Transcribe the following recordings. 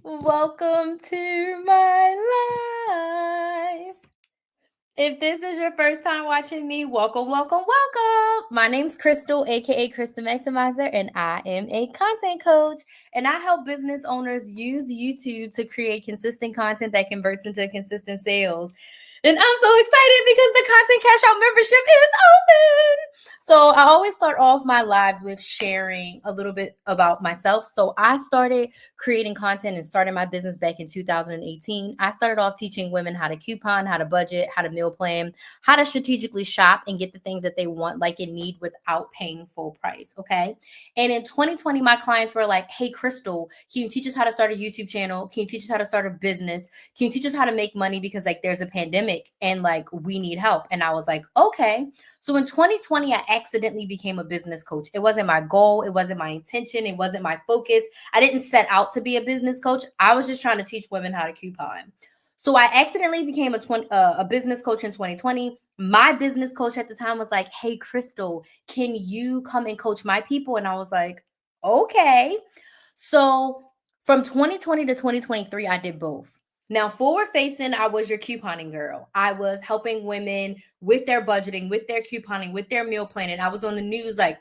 Welcome to my life. If this is your first time watching me, welcome. My name's Crystal, aka Crystal Maximizer, and I am a content coach. And I help business owners use YouTube to create consistent content that converts into consistent sales. And I'm so excited because the Content Cash Out membership is open. So I always start off my lives with sharing a little bit about myself. So I started creating content and started my business back in 2018. I started off teaching women how to coupon, how to budget, how to meal plan, how to strategically shop and get the things that they want, like and need, without paying full price. Okay. And in 2020, my clients were like, hey, Crystal, can you teach us how to start a YouTube channel? Can you teach us how to start a business? Can you teach us how to make money? Because like there's a pandemic and like we need help. And I was like, okay. So in 2020, I accidentally became a business coach. It wasn't my goal. It wasn't my intention. It wasn't my focus. I didn't set out to be a business coach. I was just trying to teach women how to coupon. So I accidentally became a business coach in 2020. My business coach at the time was like, hey, Crystal, can you come and coach my people? And I was like, okay. So from 2020 to 2023, I did both. Now, forward facing, I was your couponing girl. I was helping women with their budgeting, with their couponing, with their meal planning. I was on the news like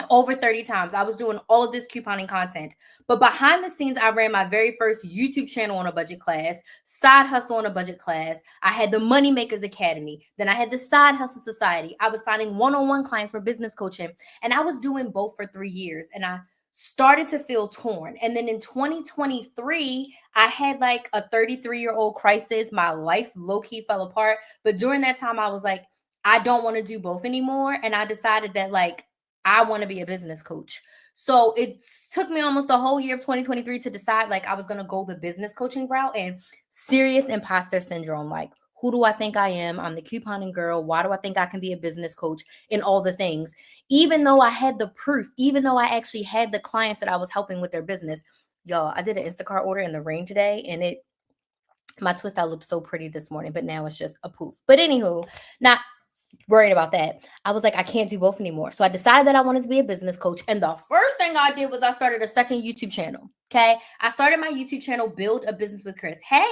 over 30 times. I was doing all of this couponing content. But behind the scenes, I ran my very first YouTube channel on a budget class, side hustle on a budget class. I had the Moneymakers Academy. Then I had the Side Hustle Society. I was signing one-on-one clients for business coaching. And I was doing both for 3 years. And I started to feel torn. And then in 2023, I had like a 33-year-old crisis. My life low-key fell apart. But during that time, I was like, I don't want to do both anymore. And I decided that like, I want to be a business coach. So it took me almost the whole year of 2023 to decide like I was going to go the business coaching route. And serious imposter syndrome. Like, who do I think I am? I'm the couponing girl. Why do I think I can be a business coach and all the things? Even though I had the proof, even though I actually had the clients that I was helping with their business. Y'all, I did an Instacart order in the rain today, and my twist out looked so pretty this morning, but now it's just a poof. But anywho, not worried about that. I was like, I can't do both anymore. So I decided that I wanted to be a business coach. And the first thing I did was I started a second YouTube channel. Okay. I started my YouTube channel, Build a Business with Chris. Hey.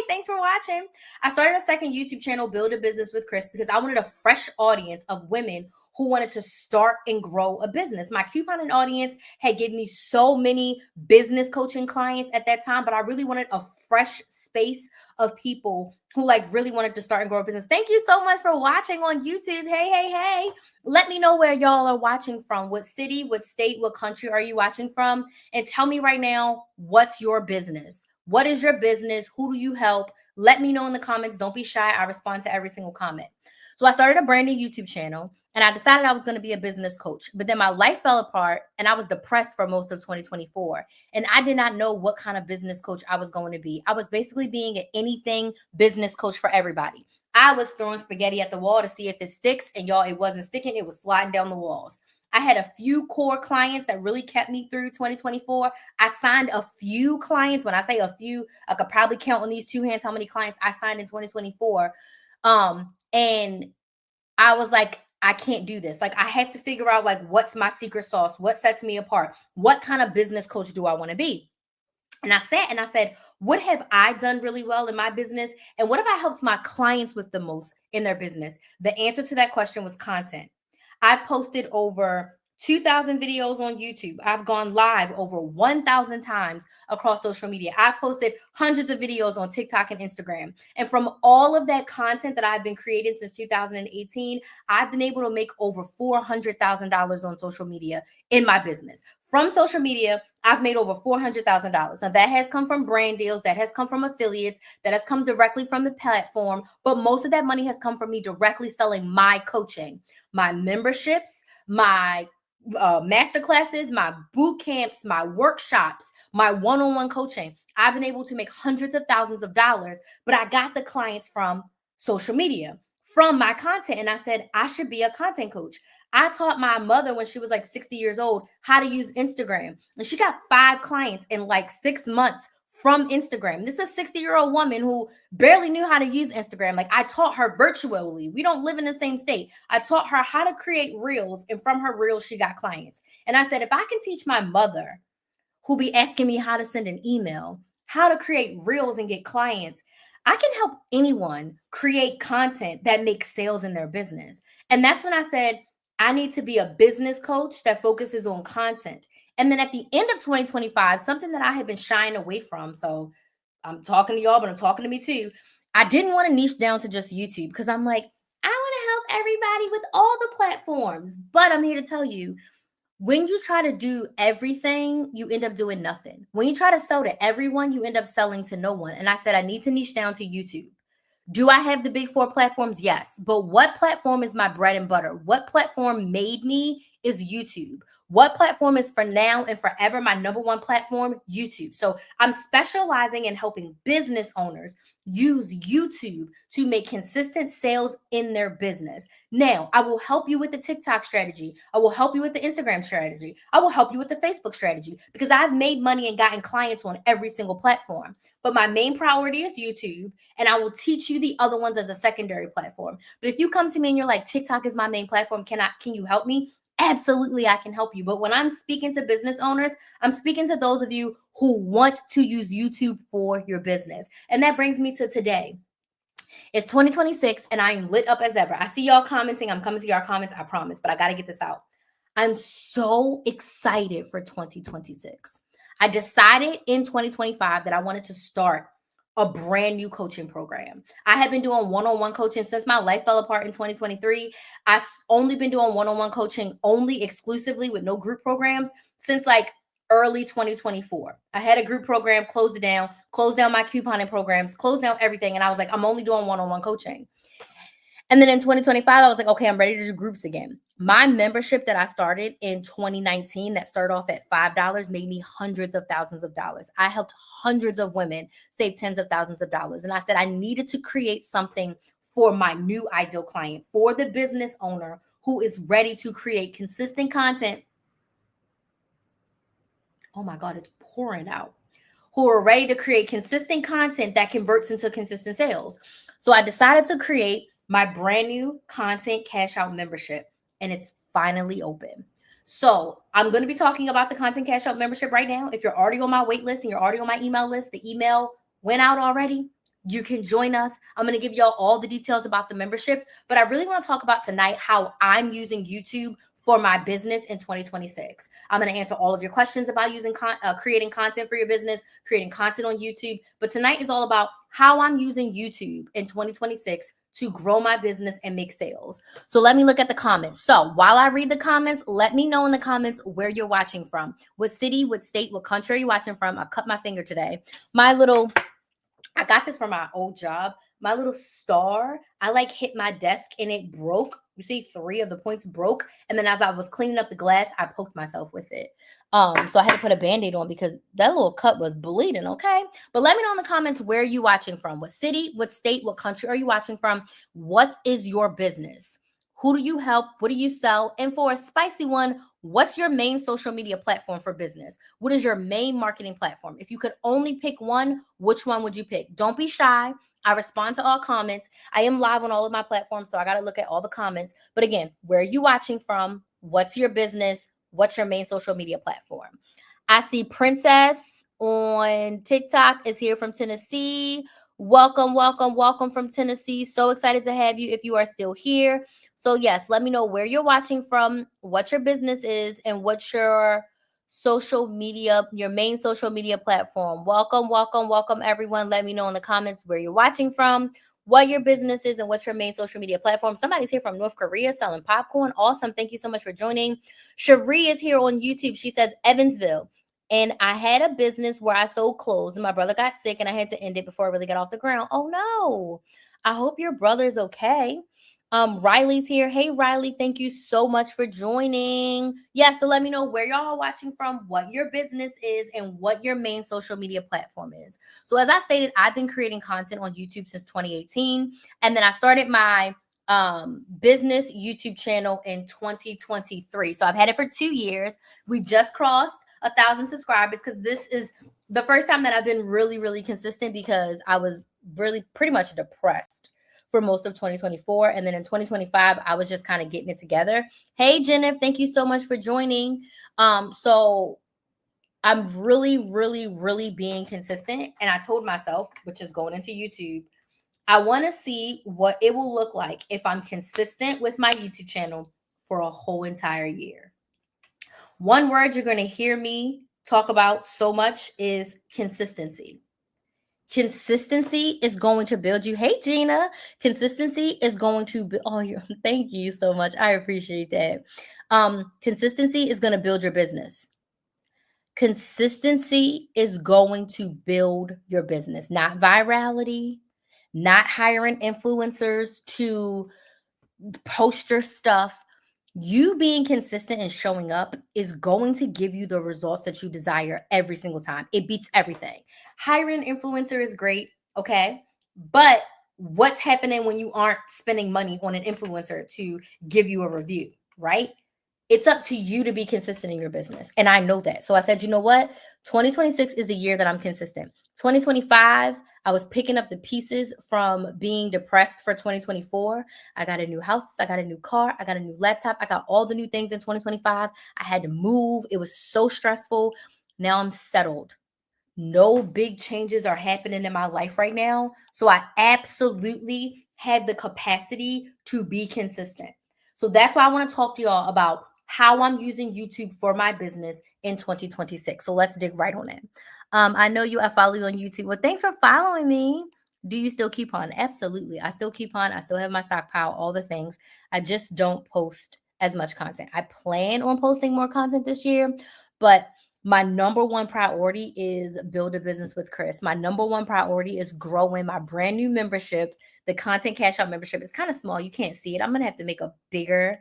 Thanks for watching. I started a second YouTube channel, Build a Business with Chris, because I wanted a fresh audience of women who wanted to start and grow a business. My couponing audience had given me so many business coaching clients at that time, but I really wanted a fresh space of people who like really wanted to start and grow a business. Thank you so much for watching on YouTube. Hey. Let me know where y'all are watching from. What city, what state, what country are you watching from? And tell me right now, what's your business? What is your business? Who do you help? Let me know in the comments. Don't be shy. I respond to every single comment. So I started a brand new YouTube channel. And I decided I was going to be a business coach. But then my life fell apart and I was depressed for most of 2024. And I did not know what kind of business coach I was going to be. I was basically being an anything business coach for everybody. I was throwing spaghetti at the wall to see if it sticks. And y'all, it wasn't sticking. It was sliding down the walls. I had a few core clients that really kept me through 2024. I signed a few clients. When I say a few, I could probably count on these two hands how many clients I signed in 2024. And I was like, I can't do this. Like, I have to figure out like what's my secret sauce, what sets me apart, what kind of business coach do I want to be? And I sat and I said, what have I done really well in my business? And what have I helped my clients with the most in their business? The answer to that question was content. I've posted over 2,000 videos on YouTube. I've gone live over 1,000 times across social media. I've posted hundreds of videos on TikTok and Instagram. And from all of that content that I've been creating since 2018, I've been able to make over $400,000 on social media in my business. From social media, I've made over $400,000. Now that has come from brand deals, that has come from affiliates, that has come directly from the platform. But most of that money has come from me directly selling my coaching, my memberships, my master classes, my boot camps, my workshops, my one-on-one coaching. I've been able to make hundreds of thousands of dollars, but I got the clients from social media, from my content. And I said, I should be a content coach. I taught my mother when she was like 60 years old how to use Instagram. And she got 5 clients in like 6 months from Instagram. This is a 60-year-old woman who barely knew how to use Instagram. Like, I taught her virtually. We don't live in the same state. I taught her how to create reels, and from her reels, she got clients. And I said, if I can teach my mother, who be asking me how to send an email, how to create reels and get clients. I can help anyone create content that makes sales in their business. And that's when I said, I need to be a business coach that focuses on content. And then at the end of 2025, something that I had been shying away from. So I'm talking to y'all, but I'm talking to me too. I didn't want to niche down to just YouTube because I'm like, I want to help everybody with all the platforms. But I'm here to tell you, when you try to do everything, you end up doing nothing. When you try to sell to everyone, you end up selling to no one. And I said, I need to niche down to YouTube. Do I have the big four platforms? Yes. But what platform is my bread and butter? What platform made me is YouTube. What platform is for now and forever my number one platform? YouTube. So I'm specializing in helping business owners use YouTube to make consistent sales in their business. Now, I will help you with the TikTok strategy. I will help you with the Instagram strategy. I will help you with the Facebook strategy because I've made money and gotten clients on every single platform. But my main priority is YouTube, and I will teach you the other ones as a secondary platform. But if you come to me and you're like, TikTok is my main platform, can you help me? Absolutely, I can help you. But when I'm speaking to business owners, I'm speaking to those of you who want to use YouTube for your business. And that brings me to today. It's 2026 and I am lit up as ever. I see y'all commenting. I'm coming to your comments, I promise, but I got to get this out. I'm so excited for 2026. I decided in 2025 that I wanted to start a brand new coaching program. I had been doing one-on-one coaching since my life fell apart in 2023. I've only been doing one-on-one coaching only exclusively with no group programs since like early 2024. I had a group program, closed down my couponing programs, closed down everything. And I was like, I'm only doing one-on-one coaching. And then in 2025, I was like, okay, I'm ready to do groups again. My membership that I started in 2019 that started off at $5 made me hundreds of thousands of dollars. I helped hundreds of women save tens of thousands of dollars. And I said, I needed to create something for my new ideal client, for the business owner who is ready to create consistent content. Oh my God, it's pouring out. Who are ready to create consistent content that converts into consistent sales. So I decided to create my brand new content cash out membership, and it's finally open. So I'm going to be talking about the content cash out membership right now. If you're already on my wait list and you're already on my email list, the email went out already. You can join us. I'm going to give y'all all the details about the membership, but I really want to talk about tonight how I'm using YouTube for my business in 2026. I'm going to answer all of your questions about creating content for your business, creating content on YouTube. But tonight is all about how I'm using YouTube in 2026 to grow my business and make sales. So let me look at the comments. So while I read the comments, let me know in the comments where you're watching from. What city, what state, what country are you watching from? I cut my finger today. I got this from my old job. My little star, I like hit my desk and it broke. You see 3 of the points broke. And then as I was cleaning up the glass, I poked myself with it. So I had to put a Band-Aid on because that little cut was bleeding, okay? But let me know in the comments where you're watching from. What city, what state, what country are you watching from? What is your business? Who do you help? What do you sell? And for a spicy one, what's your main social media platform for business? What is your main marketing platform? If you could only pick one, which one would you pick? Don't be shy. I respond to all comments. I am live on all of my platforms, so I got to look at all the comments. But again, where are you watching from? What's your business? What's your main social media platform? I see Princess on TikTok is here from Tennessee. Welcome, welcome, welcome from Tennessee. So excited to have you if you are still here. So yes, let me know where you're watching from, what your business is, and what's your social media, your main social media platform. Welcome, welcome, welcome, everyone. Let me know in the comments where you're watching from, what your business is, and what's your main social media platform. Somebody's here from North Korea selling popcorn. Awesome. Thank you so much for joining. Cherie is here on YouTube. She says Evansville. And I had a business where I sold clothes and my brother got sick and I had to end it before I really got off the ground. Oh no. I hope your brother's okay. Riley's here. Hey, Riley, thank you so much for joining. Yeah, so let me know where y'all are watching from, what your business is, and what your main social media platform is. So as I stated, I've been creating content on YouTube since 2018. And then I started my business YouTube channel in 2023. So I've had it for 2 years. We just crossed 1,000 subscribers because this is the first time that I've been really, really consistent because I was really pretty much depressed for most of 2024. And then in 2025, I was just kind of getting it together. Hey, Jennifer, thank you so much for joining. So I'm really, really, really being consistent. And I told myself, which is going into YouTube, I want to see what it will look like if I'm consistent with my YouTube channel for a whole entire year. One word you're going to hear me talk about so much is consistency. Consistency is going to build you. Hey, Gina. Consistency is going to be. Oh, thank you so much. I appreciate that. Consistency is going to build your business. Consistency is going to build your business, not virality, not hiring influencers to post your stuff. You being consistent and showing up is going to give you the results that you desire every single time. It beats everything. Hiring an influencer is great, okay? But what's happening when you aren't spending money on an influencer to give you a review, right? It's up to you to be consistent in your business. And I know that. So I said, you know what? 2026 is the year that I'm consistent. 2025, I was picking up the pieces from being depressed for 2024. I got a new house. I got a new car. I got a new laptop. I got all the new things in 2025. I had to move. It was so stressful. Now I'm settled. No big changes are happening in my life right now. So I absolutely have the capacity to be consistent. So that's why I want to talk to y'all about how I'm using YouTube for my business in 2026. So let's dig right on in. I know you. I follow you on YouTube. Well, thanks for following me. Do you still coupon? Absolutely. I still coupon. I still have my stockpile, all the things. I just don't post as much content. I plan on posting more content this year, but my number one priority is build a business with Chris. My number one priority is growing my brand new membership. The content cash out membership is kind of small. You can't see it. I'm going to have to make a bigger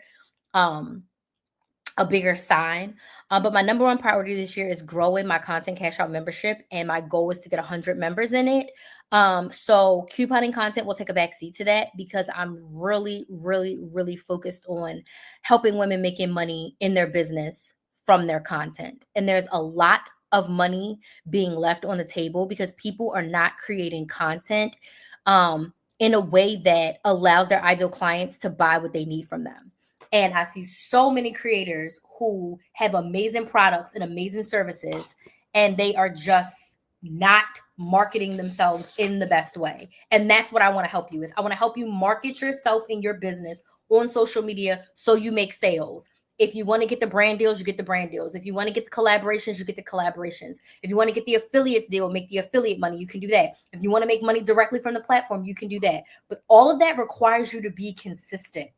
sign. But my number one priority this year is growing my content cash out membership. And my goal is to get 100 members in it. So couponing content will take a back seat to that because I'm really, really, really focused on helping women making money in their business from their content. And there's a lot of money being left on the table because people are not creating content in a way that allows their ideal clients to buy what they need from them. And I see so many creators who have amazing products and amazing services, and they are just not marketing themselves in the best way. And that's what I want to help you with. I want to help you market yourself in your business on social media so you make sales. If you want to get the brand deals, you get the brand deals. If you want to get the collaborations, you get the collaborations. If you want to get the affiliates deal, make the affiliate money, you can do that. If you want to make money directly from the platform, you can do that. But all of that requires you to be consistent.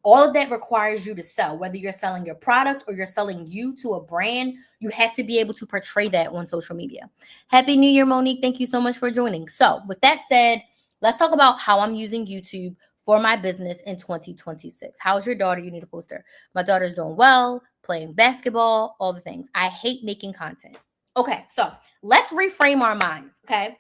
All of that requires you to sell, whether you're selling your product or you're selling you to a brand. You have to be able to portray that on social media. Happy New Year, Monique. Thank you so much for joining. So with that said, let's talk about how I'm using YouTube for my business in 2026. How's your daughter? You need to post her. My daughter's doing well, playing basketball, all the things. I hate making content. Okay, so let's reframe our minds, okay?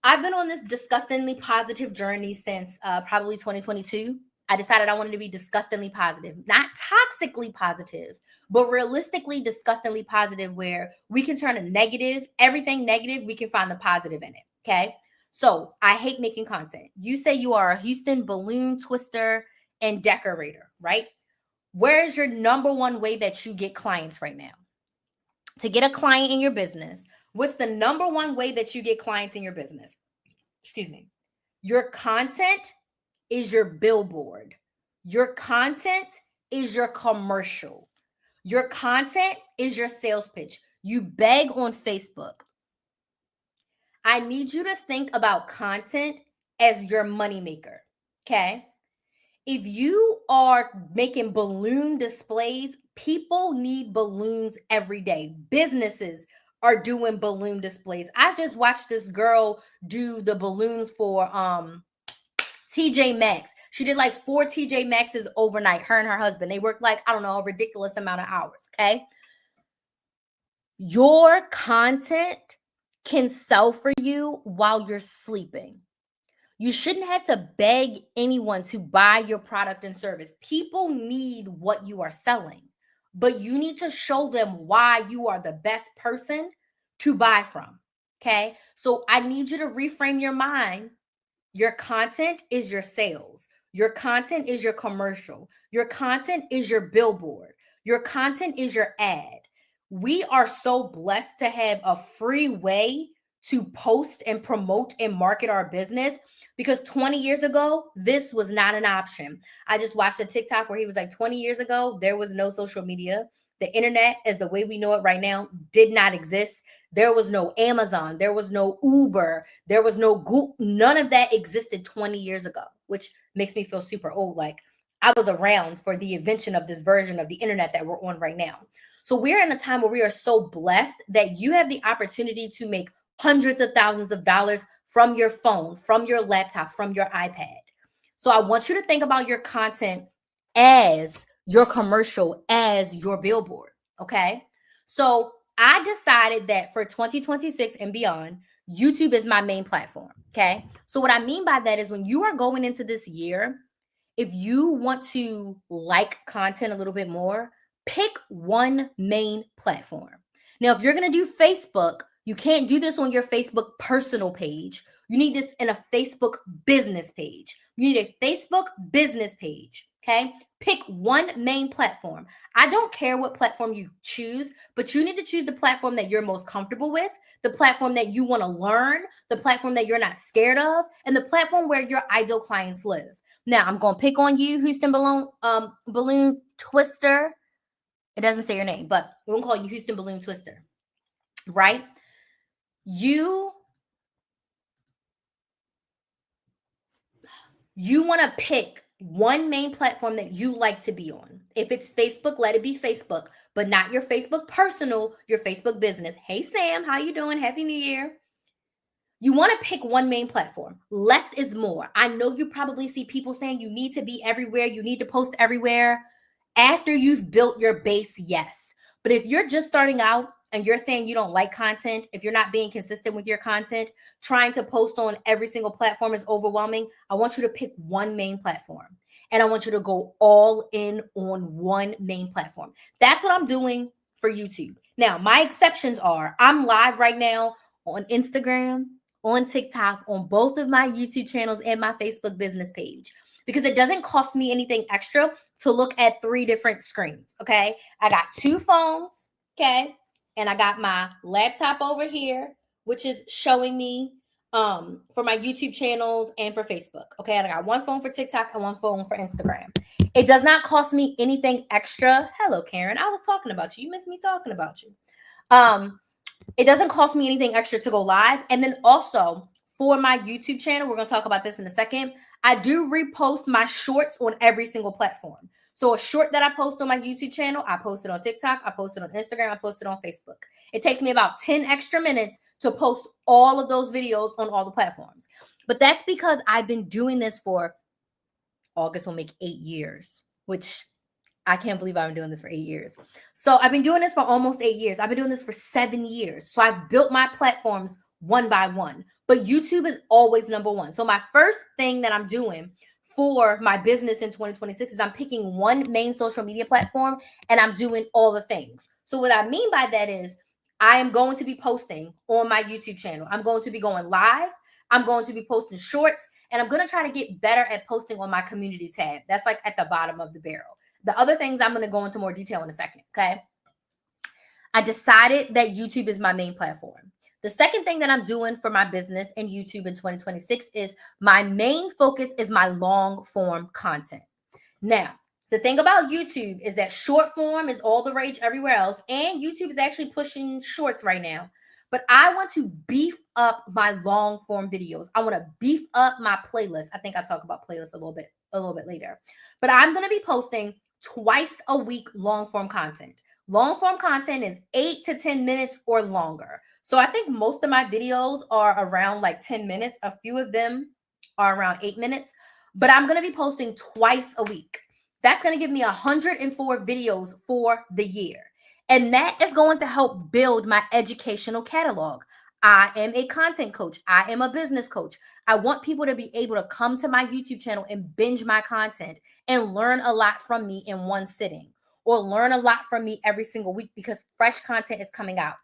I've been on this disgustingly positive journey since probably 2022. I decided I wanted to be disgustingly positive, not toxically positive, but realistically disgustingly positive, where we can turn a negative, everything negative, we can find the positive in it. Okay. So I hate making content. You say you are a Houston balloon twister and decorator, right? Where is your number one way that you get clients right now? To get a client in your business, what's the number one way that you get clients in your business? Excuse me. Your content is your billboard. Your content is your commercial. Your content is your sales pitch. You beg on Facebook. I need you to think about content as your moneymaker. Okay. If you are making balloon displays, people need balloons every day. Businesses are doing balloon displays. I just watched this girl do the balloons for TJ Maxx. She did like 4 TJ Maxxes overnight, her and her husband. They worked like, I don't know, a ridiculous amount of hours, okay? Your content can sell for you while you're sleeping. You shouldn't have to beg anyone to buy your product and service. People need what you are selling, but you need to show them why you are the best person to buy from, okay? So I need you to reframe your mind. Your content is your sales. Your content is your commercial. Your content is your billboard. Your content is your ad. we are so blessed to have a free way to post and promote and market our business, because 20 years ago, this was not an option. I just watched a TikTok where he was like, 20 years ago, there was no social media. The internet, as the way we know it right now, did not exist. There was no Amazon. There was no Uber. There was no Google. None of that existed 20 years ago, which makes me feel super old. Like, I was around for the invention of this version of the internet that we're on right now. So we're in a time where we are so blessed that you have the opportunity to make hundreds of thousands of dollars from your phone, from your laptop, from your iPad. So I want you to think about your content as your commercial, as your billboard. Okay. So I decided that for 2026 and beyond, YouTube is my main platform. Okay. So what I mean by that is, when you are going into this year, if you want to like content a little bit more, pick one main platform. Now, if you're going to do Facebook, you can't do this on your Facebook personal page. You need this in a Facebook business page. You need a Facebook business page. Okay. Pick one main platform. I don't care what platform you choose, but you need to choose the platform that you're most comfortable with, the platform that you want to learn, the platform that you're not scared of, and the platform where your ideal clients live. Now, I'm going to pick on you, Houston Balloon Twister. It doesn't say your name, but we're going to call you Houston Balloon Twister, right? You want to pick one main platform that you like to be on. If it's Facebook, let it be Facebook, but not your Facebook personal, your Facebook business. Hey, Sam, how you doing? Happy New Year. You want to pick one main platform. Less is more. I know you probably see people saying you need to be everywhere. You need to post everywhere. After you've built your base, yes. But if you're just starting out and you're saying you don't like content, if you're not being consistent with your content, trying to post on every single platform is overwhelming, I want you to pick one main platform. And I want you to go all in on one main platform. That's what I'm doing for YouTube. Now, my exceptions are, I'm live right now on Instagram, on TikTok, on both of my YouTube channels and my Facebook business page, because it doesn't cost me anything extra to look at 3 different screens. Okay. I got 2 phones. Okay. And I got my laptop over here, which is showing me for my YouTube channels and for Facebook. Okay. And I got 1 phone for TikTok and 1 phone for Instagram. It does not cost me anything extra. Hello, Karen. I was talking about you. You missed me talking about you. It doesn't cost me anything extra to go live. And then also for my YouTube channel, we're going to talk about this in a second, I do repost my shorts on every single platform. So a short that I post on my YouTube channel, I post it on TikTok, I post it on Instagram, I post it on Facebook. It takes me about 10 extra minutes to post all of those videos on all the platforms. But that's because I've been doing this for, August will make 8 years, which I can't believe I've been doing this for 8 years. So I've been doing this for almost 8 years. I've been doing this for 7 years. So I've built my platforms one by one, but YouTube is always number one. So my first thing that I'm doing for my business in 2026 is I'm picking one main social media platform and I'm doing all the things. So what I mean by that is I am going to be posting on my YouTube channel. I'm going to be going live. I'm going to be posting shorts, and I'm going to try to get better at posting on my community tab. That's like at the bottom of the barrel. The other things I'm going to go into more detail in a second, okay? I decided that YouTube is my main platform. The second thing that I'm doing for my business and YouTube in 2026 is my main focus is my long form content. Now, the thing about YouTube is that short form is all the rage everywhere else, and YouTube is actually pushing shorts right now. But I want to beef up my long form videos. I want to beef up my playlist. I think I'll talk about playlists a little bit later. But I'm going to be posting twice a week long form content. Long form content is 8 to 10 minutes or longer. So I think most of my videos are around like 10 minutes. A few of them are around 8 minutes, but I'm going to be posting twice a week. That's going to give me 104 videos for the year. And that is going to help build my educational catalog. I am a content coach. I am a business coach. I want people to be able to come to my YouTube channel and binge my content and learn a lot from me in one sitting, or learn a lot from me every single week, because fresh content is coming out.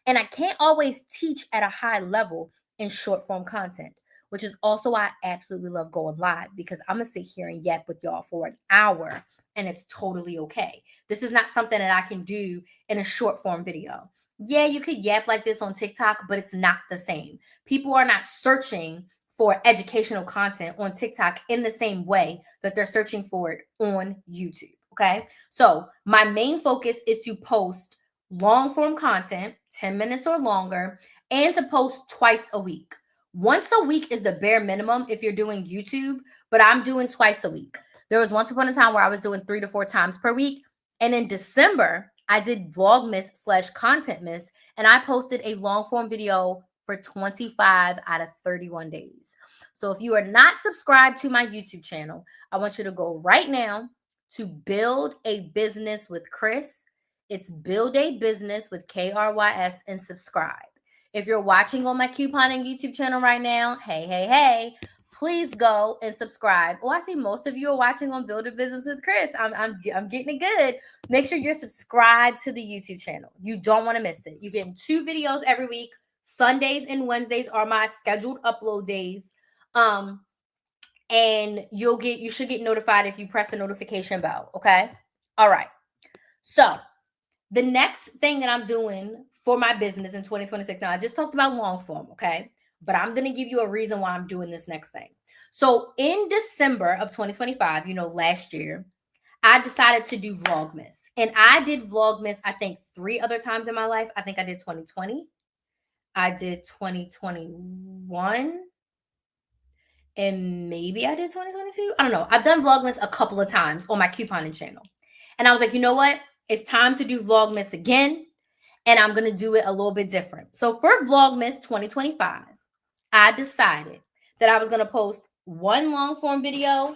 And I can't always teach at a high level in short form content, which is also why I absolutely love going live, because I'm going to sit here and yap with y'all for an hour and it's totally okay. This is not something that I can do in a short form video. Yeah, you could yap like this on TikTok, but it's not the same. People are not searching for educational content on TikTok in the same way that they're searching for it on YouTube. Okay. So my main focus is to post long form content, 10 minutes or longer, and to post twice a week. Once a week is the bare minimum if you're doing YouTube, but I'm doing twice a week. There was once upon a time where I was doing 3 to 4 times per week. And in December, I did Vlogmas/Content-Miss, and I posted a long form video for 25 out of 31 days. So if you are not subscribed to my YouTube channel, I want you to go right now to Build a Business with Chris. It's Build a Business with KRYS and subscribe. If you're watching on my couponing YouTube channel right now, hey, please go and subscribe. Oh, I see most of you are watching on Build a Business with Chris. I'm getting it good. Make sure you're subscribed to the YouTube channel. You don't want to miss it. You get 2 videos every week. Sundays and Wednesdays are my scheduled upload days. And you should get notified if you press the notification bell. Okay. All right. So the next thing that I'm doing for my business in 2026, now I just talked about long form, okay? But I'm going to give you a reason why I'm doing this next thing. So in December of 2025, last year, I decided to do Vlogmas. And I did Vlogmas, I think 3 other times in my life. I think I did 2020. I did 2021. And maybe I did 2022. I don't know. I've done Vlogmas a couple of times on my couponing channel. And I was like, you know what? It's time to do Vlogmas again. And I'm going to do it a little bit different. So for Vlogmas 2025, I decided that I was going to post 1 long form video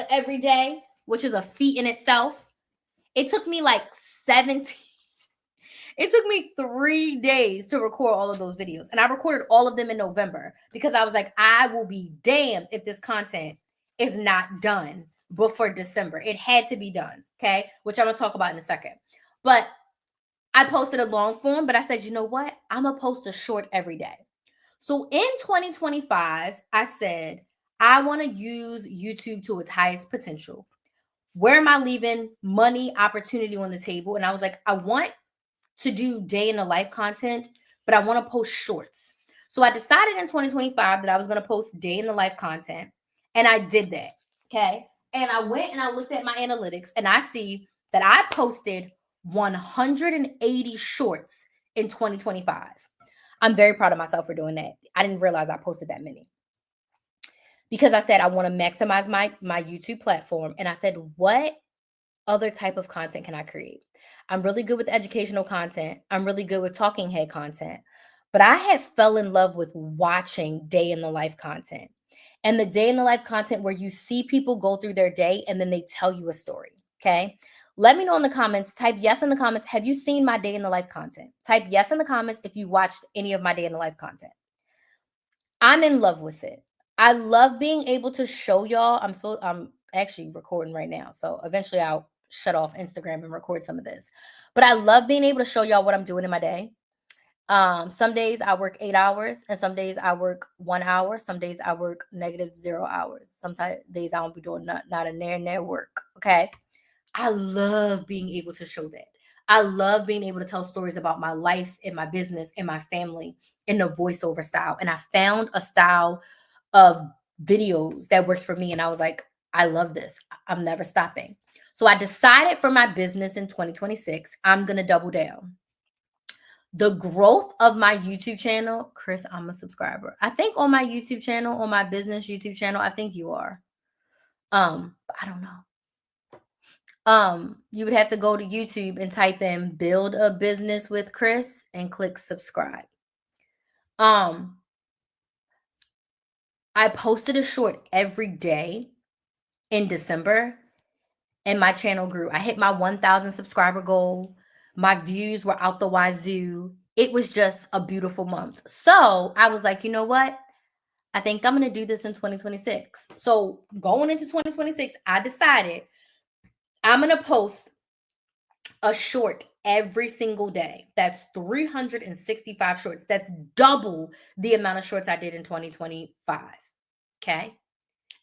every day, which is a feat in itself. It took me like 3 days to record all of those videos. And I recorded all of them in November because I was like, I will be damned if this content is not done before December. It had to be done. Okay. Which I'm going to talk about in a second. But I posted a long form, but I said, you know what? I'm going to post a short every day. So in 2025, I said, I want to use YouTube to its highest potential. Where am I leaving money, opportunity on the table? And I was like, I want to do day in the life content, but I want to post shorts. So I decided in 2025 that I was going to post day in the life content. And I did that. Okay. And I went and I looked at my analytics and I see that I posted 180 shorts in 2025. I'm very proud of myself for doing that. I didn't realize I posted that many. Because I said I want to maximize my YouTube platform. And I said, what other type of content can I create? I'm really good with educational content. I'm really good with talking head content. But I had fell in love with watching day in the life content. And the day in the life content where you see people go through their day and then they tell you a story. Okay. Let me know in the comments. Type yes in the comments. Have you seen my day in the life content? Type yes in the comments if you watched any of my day in the life content. I'm in love with it. I love being able to show y'all. I'm actually recording right now. So eventually I'll shut off Instagram and record some of this. But I love being able to show y'all what I'm doing in my day. Some days I work 8 hours and some days I work 1 hour. Some days I work -0 hours. Sometimes days I won't be doing not a near work. Okay. I love being able to show that. I love being able to tell stories about my life and my business and my family in the voiceover style. And I found a style of videos that works for me. And I was like, I love this. I'm never stopping. So I decided for my business in 2026, I'm going to double down. The growth of my YouTube channel, Chris, I'm a subscriber. I think on my YouTube channel, on my business YouTube channel, I think you are. I don't know. You would have to go to YouTube and type in Build a Business with Chris and click subscribe. I posted a short every day in December and my channel grew. I hit my 1,000 subscriber goal. My views were out the wazoo. It was just a beautiful month. So I was like, you know what? I think I'm going to do this in 2026. So going into 2026, I decided I'm going to post a short every single day. That's 365 shorts. That's double the amount of shorts I did in 2025. Okay.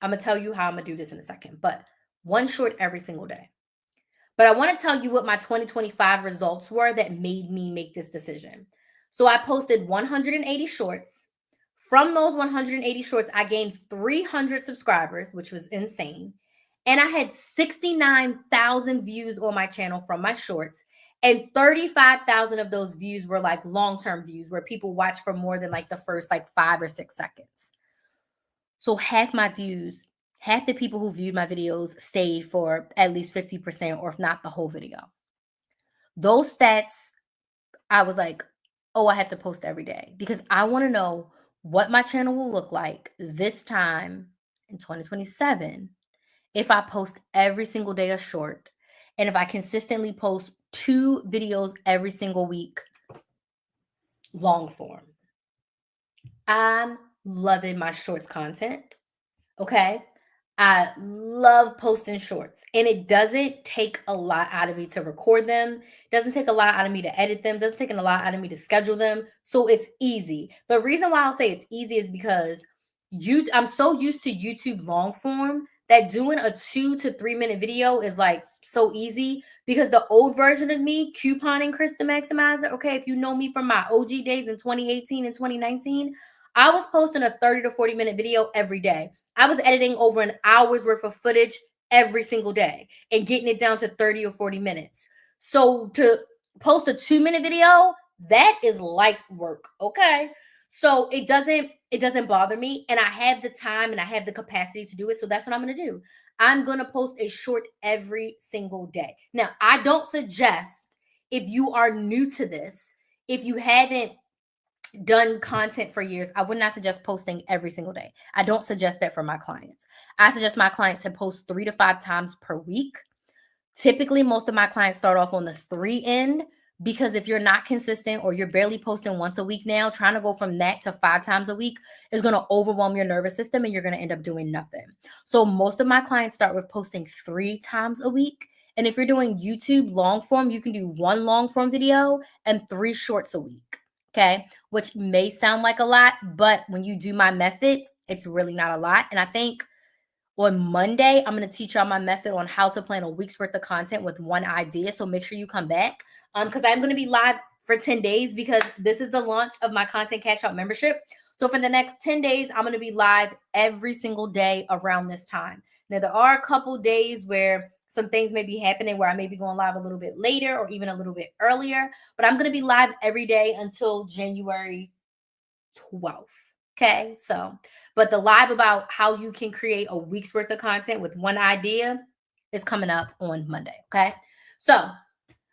I'm going to tell you how I'm going to do this in a second, but 1 short every single day. But I want to tell you what my 2025 results were that made me make this decision. So I posted 180 shorts. From those 180 shorts, I gained 300 subscribers, which was insane. And I had 69,000 views on my channel from my shorts. And 35,000 of those views were like long-term views where people watch for more than like the first like 5 or 6 seconds. So half my views, half the people who viewed my videos stayed for at least 50% or if not the whole video. Those stats, I was like, oh, I have to post every day because I want to know what my channel will look like this time in 2027 if I post every single day a short and if I consistently post 2 videos every single week, long form. I'm loving my shorts content. Okay. I love posting shorts and it doesn't take a lot out of me to record them. Doesn't take a lot out of me to edit them. Doesn't take a lot out of me to schedule them. So it's easy. The reason why I'll say it's easy is because I'm so used to YouTube long form that doing a 2 to 3 minute video is like so easy because the old version of me, couponing Chris the Maximizer, okay, if you know me from my OG days in 2018 and 2019, I was posting a 30 to 40 minute video every day. I was editing over an hour's worth of footage every single day and getting it down to 30 or 40 minutes. So to post a 2-minute video, that is light work, okay? So it doesn't bother me and I have the time and I have the capacity to do it. So that's what I'm going to do. I'm going to post a short every single day. Now, I don't suggest if you are new to this, if you haven't done content for years, I would not suggest posting every single day. I don't suggest that for my clients. I suggest my clients to post 3 to 5 times per week. Typically, most of my clients start off on the 3 end because if you're not consistent or you're barely posting once a week now, trying to go from that to 5 times a week is going to overwhelm your nervous system and you're going to end up doing nothing. So most of my clients start with posting 3 times a week. And if you're doing YouTube long form, you can do 1 long form video and 3 shorts a week. Okay, which may sound like a lot, but when you do my method, it's really not a lot. And I think on Monday, I'm going to teach y'all my method on how to plan a week's worth of content with 1 idea. So make sure you come back because I'm going to be live for 10 days because this is the launch of my content cash out membership. So for the next 10 days, I'm going to be live every single day around this time. Now, there are a couple days where some things may be happening where I may be going live a little bit later or even a little bit earlier, but I'm going to be live every day until January 12th. Okay. So, but the live about how you can create a week's worth of content with 1 idea is coming up on Monday. Okay. So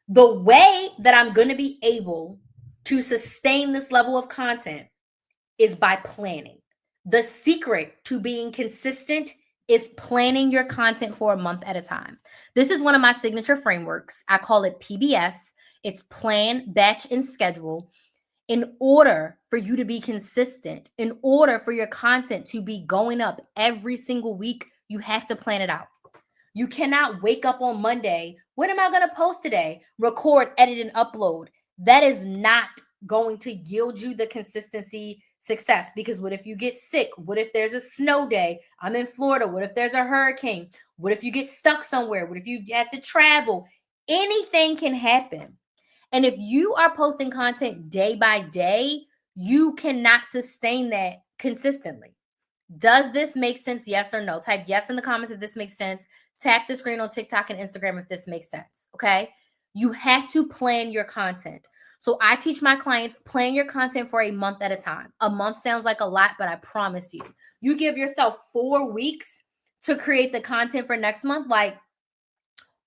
the way that I'm going to be able to sustain this level of content is by planning. The secret to being consistent is planning your content for a month at a time. This is one of my signature frameworks. I call it PBS. It's plan, batch, and schedule. In order for you to be consistent, in order for your content to be going up every single week, you have to plan it out. You cannot wake up on Monday. What am I going to post today? Record, edit, and upload. That is not going to yield you the consistency success because what if you get sick? What if there's a snow day? I'm in Florida. What if there's a hurricane? What if you get stuck somewhere? What if you have to travel? Anything can happen. And if you are posting content day by day, you cannot sustain that consistently. Does this make sense? Yes or no? Type yes in the comments if this makes sense. Tap the screen on TikTok and Instagram if this makes sense. Okay. You have to plan your content. So I teach my clients, plan your content for a month at a time. A month sounds like a lot, but I promise you, you give yourself 4 weeks to create the content for next month. Like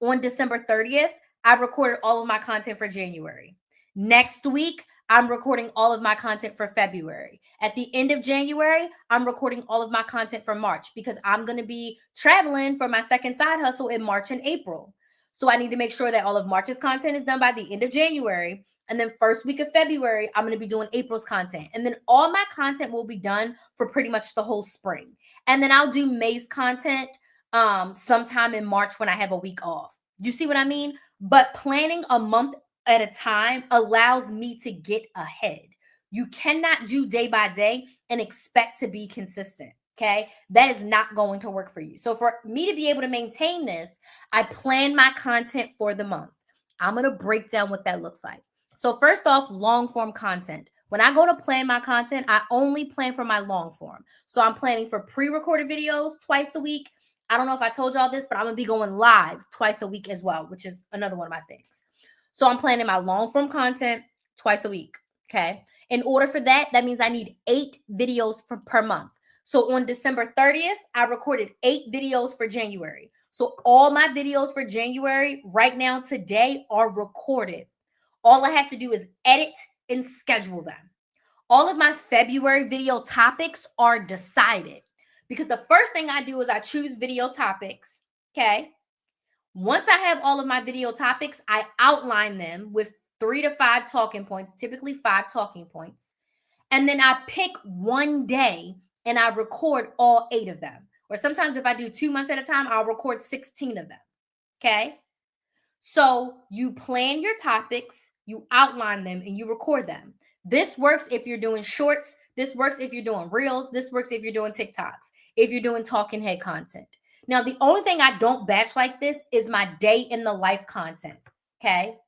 on December 30th, I've recorded all of my content for January. Next week, I'm recording all of my content for February. At the end of January, I'm recording all of my content for March because I'm going to be traveling for my second side hustle in March and April. So I need to make sure that all of March's content is done by the end of January. And then first week of February, I'm going to be doing April's content. And then all my content will be done for pretty much the whole spring. And then I'll do May's content sometime in March when I have a week off. You see what I mean? But planning a month at a time allows me to get ahead. You cannot do day by day and expect to be consistent. Okay, that is not going to work for you. So for me to be able to maintain this, I plan my content for the month. I'm going to break down what that looks like. So first off, long form content. When I go to plan my content, I only plan for my long form. So I'm planning for pre-recorded videos twice a week. I don't know if I told y'all this, but I'm going to be going live twice a week as well, which is another one of my things. So I'm planning my long form content twice a week. Okay. In order for that, that means I need 8 videos per month. So on December 30th, I recorded 8 videos for January. So all my videos for January right now today are recorded. All I have to do is edit and schedule them. All of my February video topics are decided because the first thing I do is I choose video topics. Okay. Once I have all of my video topics, I outline them with 3 to 5 talking points, typically 5 talking points. And then I pick one day and I record all 8 of them. Or sometimes if I do 2 months at a time, I'll record 16 of them. Okay. So you plan your topics, you outline them, and you record them. This works if you're doing shorts. This works if you're doing reels. This works if you're doing TikToks, if you're doing talking head content. Now, the only thing I don't batch like this is my day in the life content. Okay.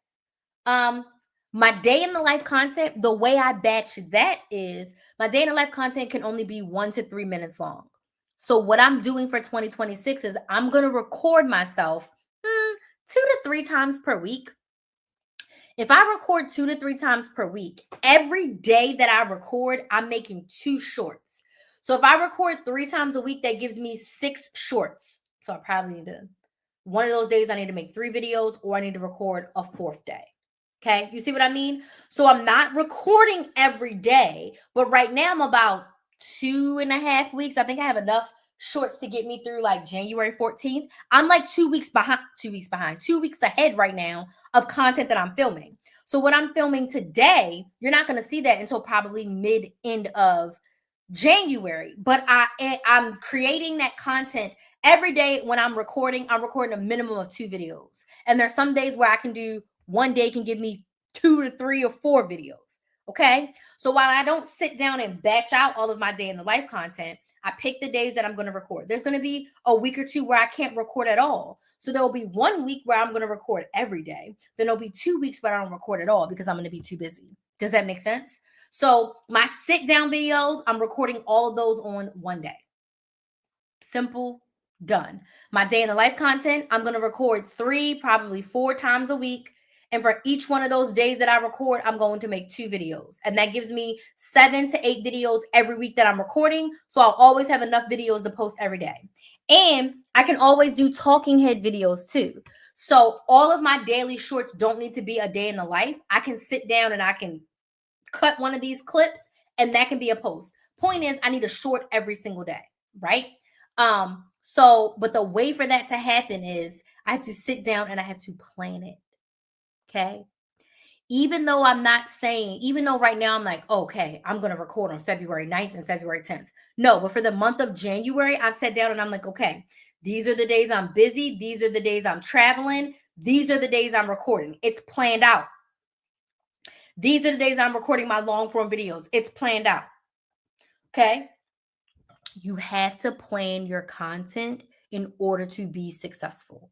My day in the life content, the way I batch that is my day in the life content can only be 1 to 3 minutes long. So what I'm doing for 2026 is I'm going to record myself 2 to 3 times per week. If I record 2 to 3 times per week, every day that I record, I'm making 2 shorts. So if I record 3 times a week, that gives me 6 shorts. So I probably need to, one of those days I need to make 3 videos or I need to record a 4th day. Okay, you see what I mean? So I'm not recording every day, but right now I'm about 2.5 weeks. I think I have enough shorts to get me through like January 14th. I'm like 2 weeks behind, 2 weeks ahead right now of content that I'm filming. So what I'm filming today, you're not going to see that until probably end of January, but I'm creating that content every day. When I'm recording a minimum of 2 videos. And there's some days where I can do one day can give me 2 to 3 or 4 videos. Okay. So while I don't sit down and batch out all of my day in the life content, I pick the days that I'm going to record. There's going to be a week or 2 where I can't record at all. So there'll be 1 week where I'm going to record every day. Then there'll be 2 weeks where I don't record at all because I'm going to be too busy. Does that make sense? So my sit down videos, I'm recording all of those on one day. Simple, done. My day in the life content, I'm going to record 3, probably 4 times a week. And for each one of those days that I record, I'm going to make 2 videos. And that gives me 7 to 8 videos every week that I'm recording. So I'll always have enough videos to post every day. And I can always do talking head videos too. So all of my daily shorts don't need to be a day in the life. I can sit down and I can cut one of these clips and that can be a post. Point is, I need a short every single day, right? But the way for that to happen is I have to sit down and I have to plan it. Okay. Even though right now I'm like, okay, I'm going to record on February 9th and February 10th. No, but for the month of January, I sat down and I'm like, okay, these are the days I'm busy. These are the days I'm traveling. These are the days I'm recording. It's planned out. These are the days I'm recording my long form videos. It's planned out. Okay. You have to plan your content in order to be successful.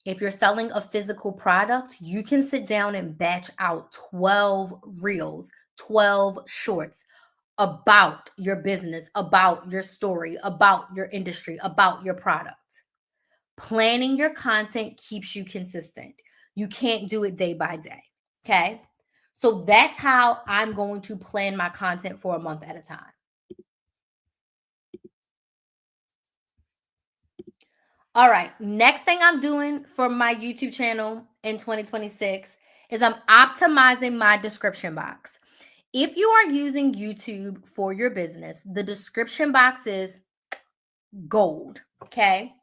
If you're selling a physical product, you can sit down and batch out 12 reels, 12 shorts about your business, about your story, about your industry, about your product. Planning your content keeps you consistent. You can't do it day by day. Okay. So that's how I'm going to plan my content for a month at a time. All right. Next thing I'm doing for my YouTube channel in 2026 is I'm optimizing my description box. If you are using YouTube for your business, the description box is gold. Okay.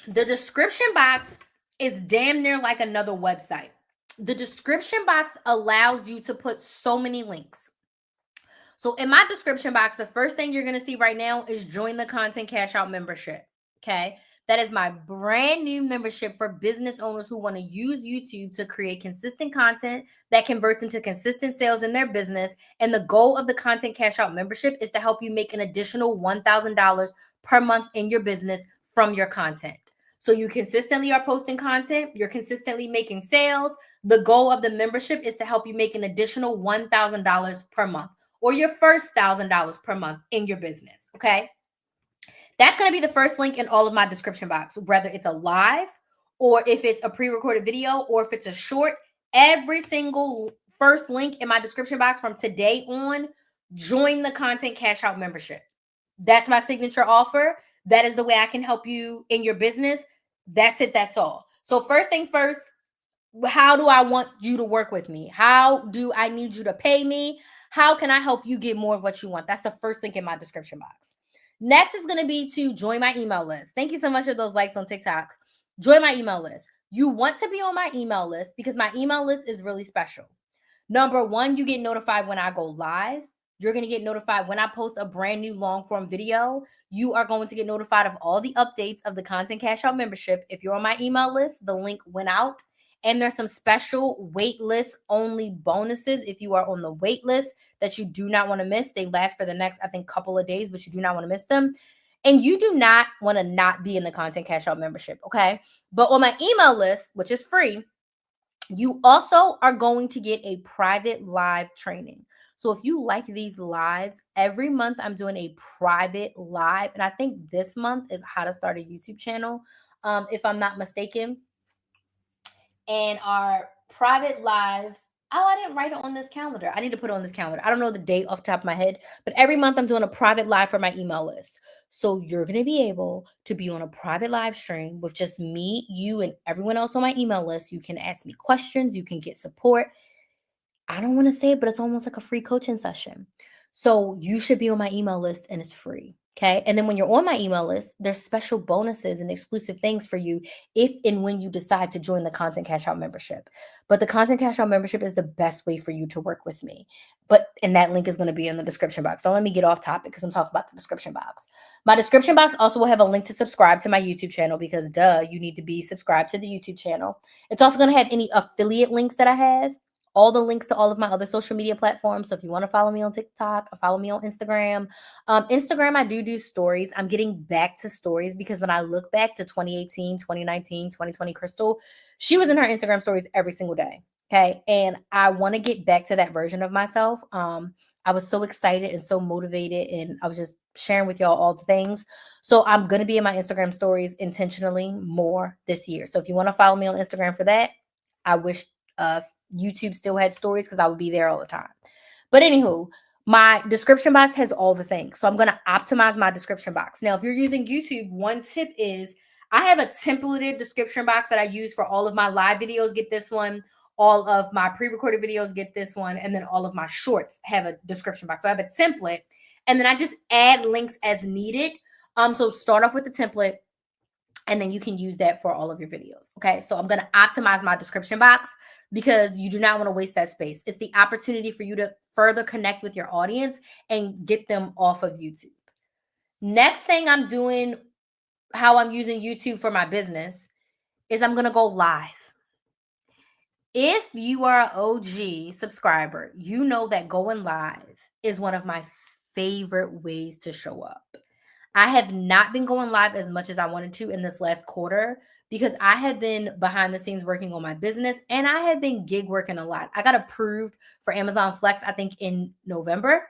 The description box is damn near like another website. The description box allows you to put so many links. So in my description box, the first thing you're going to see right now is join the Content Cash Out membership. Okay. That is my brand new membership for business owners who want to use YouTube to create consistent content that converts into consistent sales in their business. And the goal of the Content Cash Out membership is to help you make an additional $1,000 per month in your business from your content. So you consistently are posting content, you're consistently making sales. The goal of the membership is to help you make an additional $1,000 per month, or your first $1,000 per month in your business, okay? That's going to be the first link in all of my description box, whether it's a live or if it's a pre-recorded video or if it's a short. Every single first link in my description box from today on, join the Content Cash Out membership. That's my signature offer. That is the way I can help you in your business. That's it. That's all. So first thing first, how do I want you to work with me? How do I need you to pay me? How can I help you get more of what you want? That's the first link in my description box. Next is going to be to join my email list. Thank you so much for those likes on TikTok. Join my email list. You want to be on my email list because my email list is really special. Number one, you get notified when I go live. You're going to get notified when I post a brand new long form video. You are going to get notified of all the updates of the Content Cash Out membership. If you're on my email list, the link went out. And there's some special wait list only bonuses if you are on the wait list that you do not want to miss. They last for the next, I think, couple of days, but you do not want to miss them. And you do not want to not be in the Content Cash Out membership, okay? But on my email list, which is free, you also are going to get a private live training. So if you like these lives, every month I'm doing a private live. And I think this month is how to start a YouTube channel, if I'm not mistaken. And our private live, I didn't write it on this calendar. I need to put it on this calendar. I don't know the date off the top of my head, but every month I'm doing a private live for my email list. So you're going to be able to be on a private live stream with just me, you, and everyone else on my email list. You can ask me questions. You can get support. I don't want to say it, but it's almost like a free coaching session. So you should be on my email list and it's free. Okay. And then when you're on my email list, there's special bonuses and exclusive things for you if and when you decide to join the Content Cash Out membership. But the Content Cash Out membership is the best way for you to work with me. And that link is going to be in the description box. So let me get off topic because I'm talking about the description box. My description box also will have a link to subscribe to my YouTube channel because you need to be subscribed to the YouTube channel. It's also going to have any affiliate links that I have. All the links to all of my other social media platforms. So if you want to follow me on TikTok or follow me on Instagram, Instagram, I do stories. I'm getting back to stories because when I look back to 2018, 2019, 2020, Crystal, she was in her Instagram stories every single day. Okay. And I want to get back to that version of myself. I was so excited and so motivated, and I was just sharing with y'all all the things. So I'm going to be in my Instagram stories intentionally more this year. So if you want to follow me on Instagram for that, I wish YouTube still had stories because I would be there all the time. But anywho, my description box has all the things. So I'm going to optimize my description box. Now, if you're using YouTube, one tip is I have a templated description box that I use for all of my live videos. Get this one. All of my pre-recorded videos get this one. And then all of my shorts have a description box. So I have a template. And then I just add links as needed. So start off with the template. And then you can use that for all of your videos. Okay. So I'm going to optimize my description box because you do not want to waste that space. It's the opportunity for you to further connect with your audience and get them off of YouTube. Next thing I'm doing, how I'm using YouTube for my business, is I'm going to go live. If you are an OG subscriber, you know that going live is one of my favorite ways to show up. I have not been going live as much as I wanted to in this last quarter because I have been behind the scenes working on my business and I have been gig working a lot. I got approved for Amazon Flex, I think in November.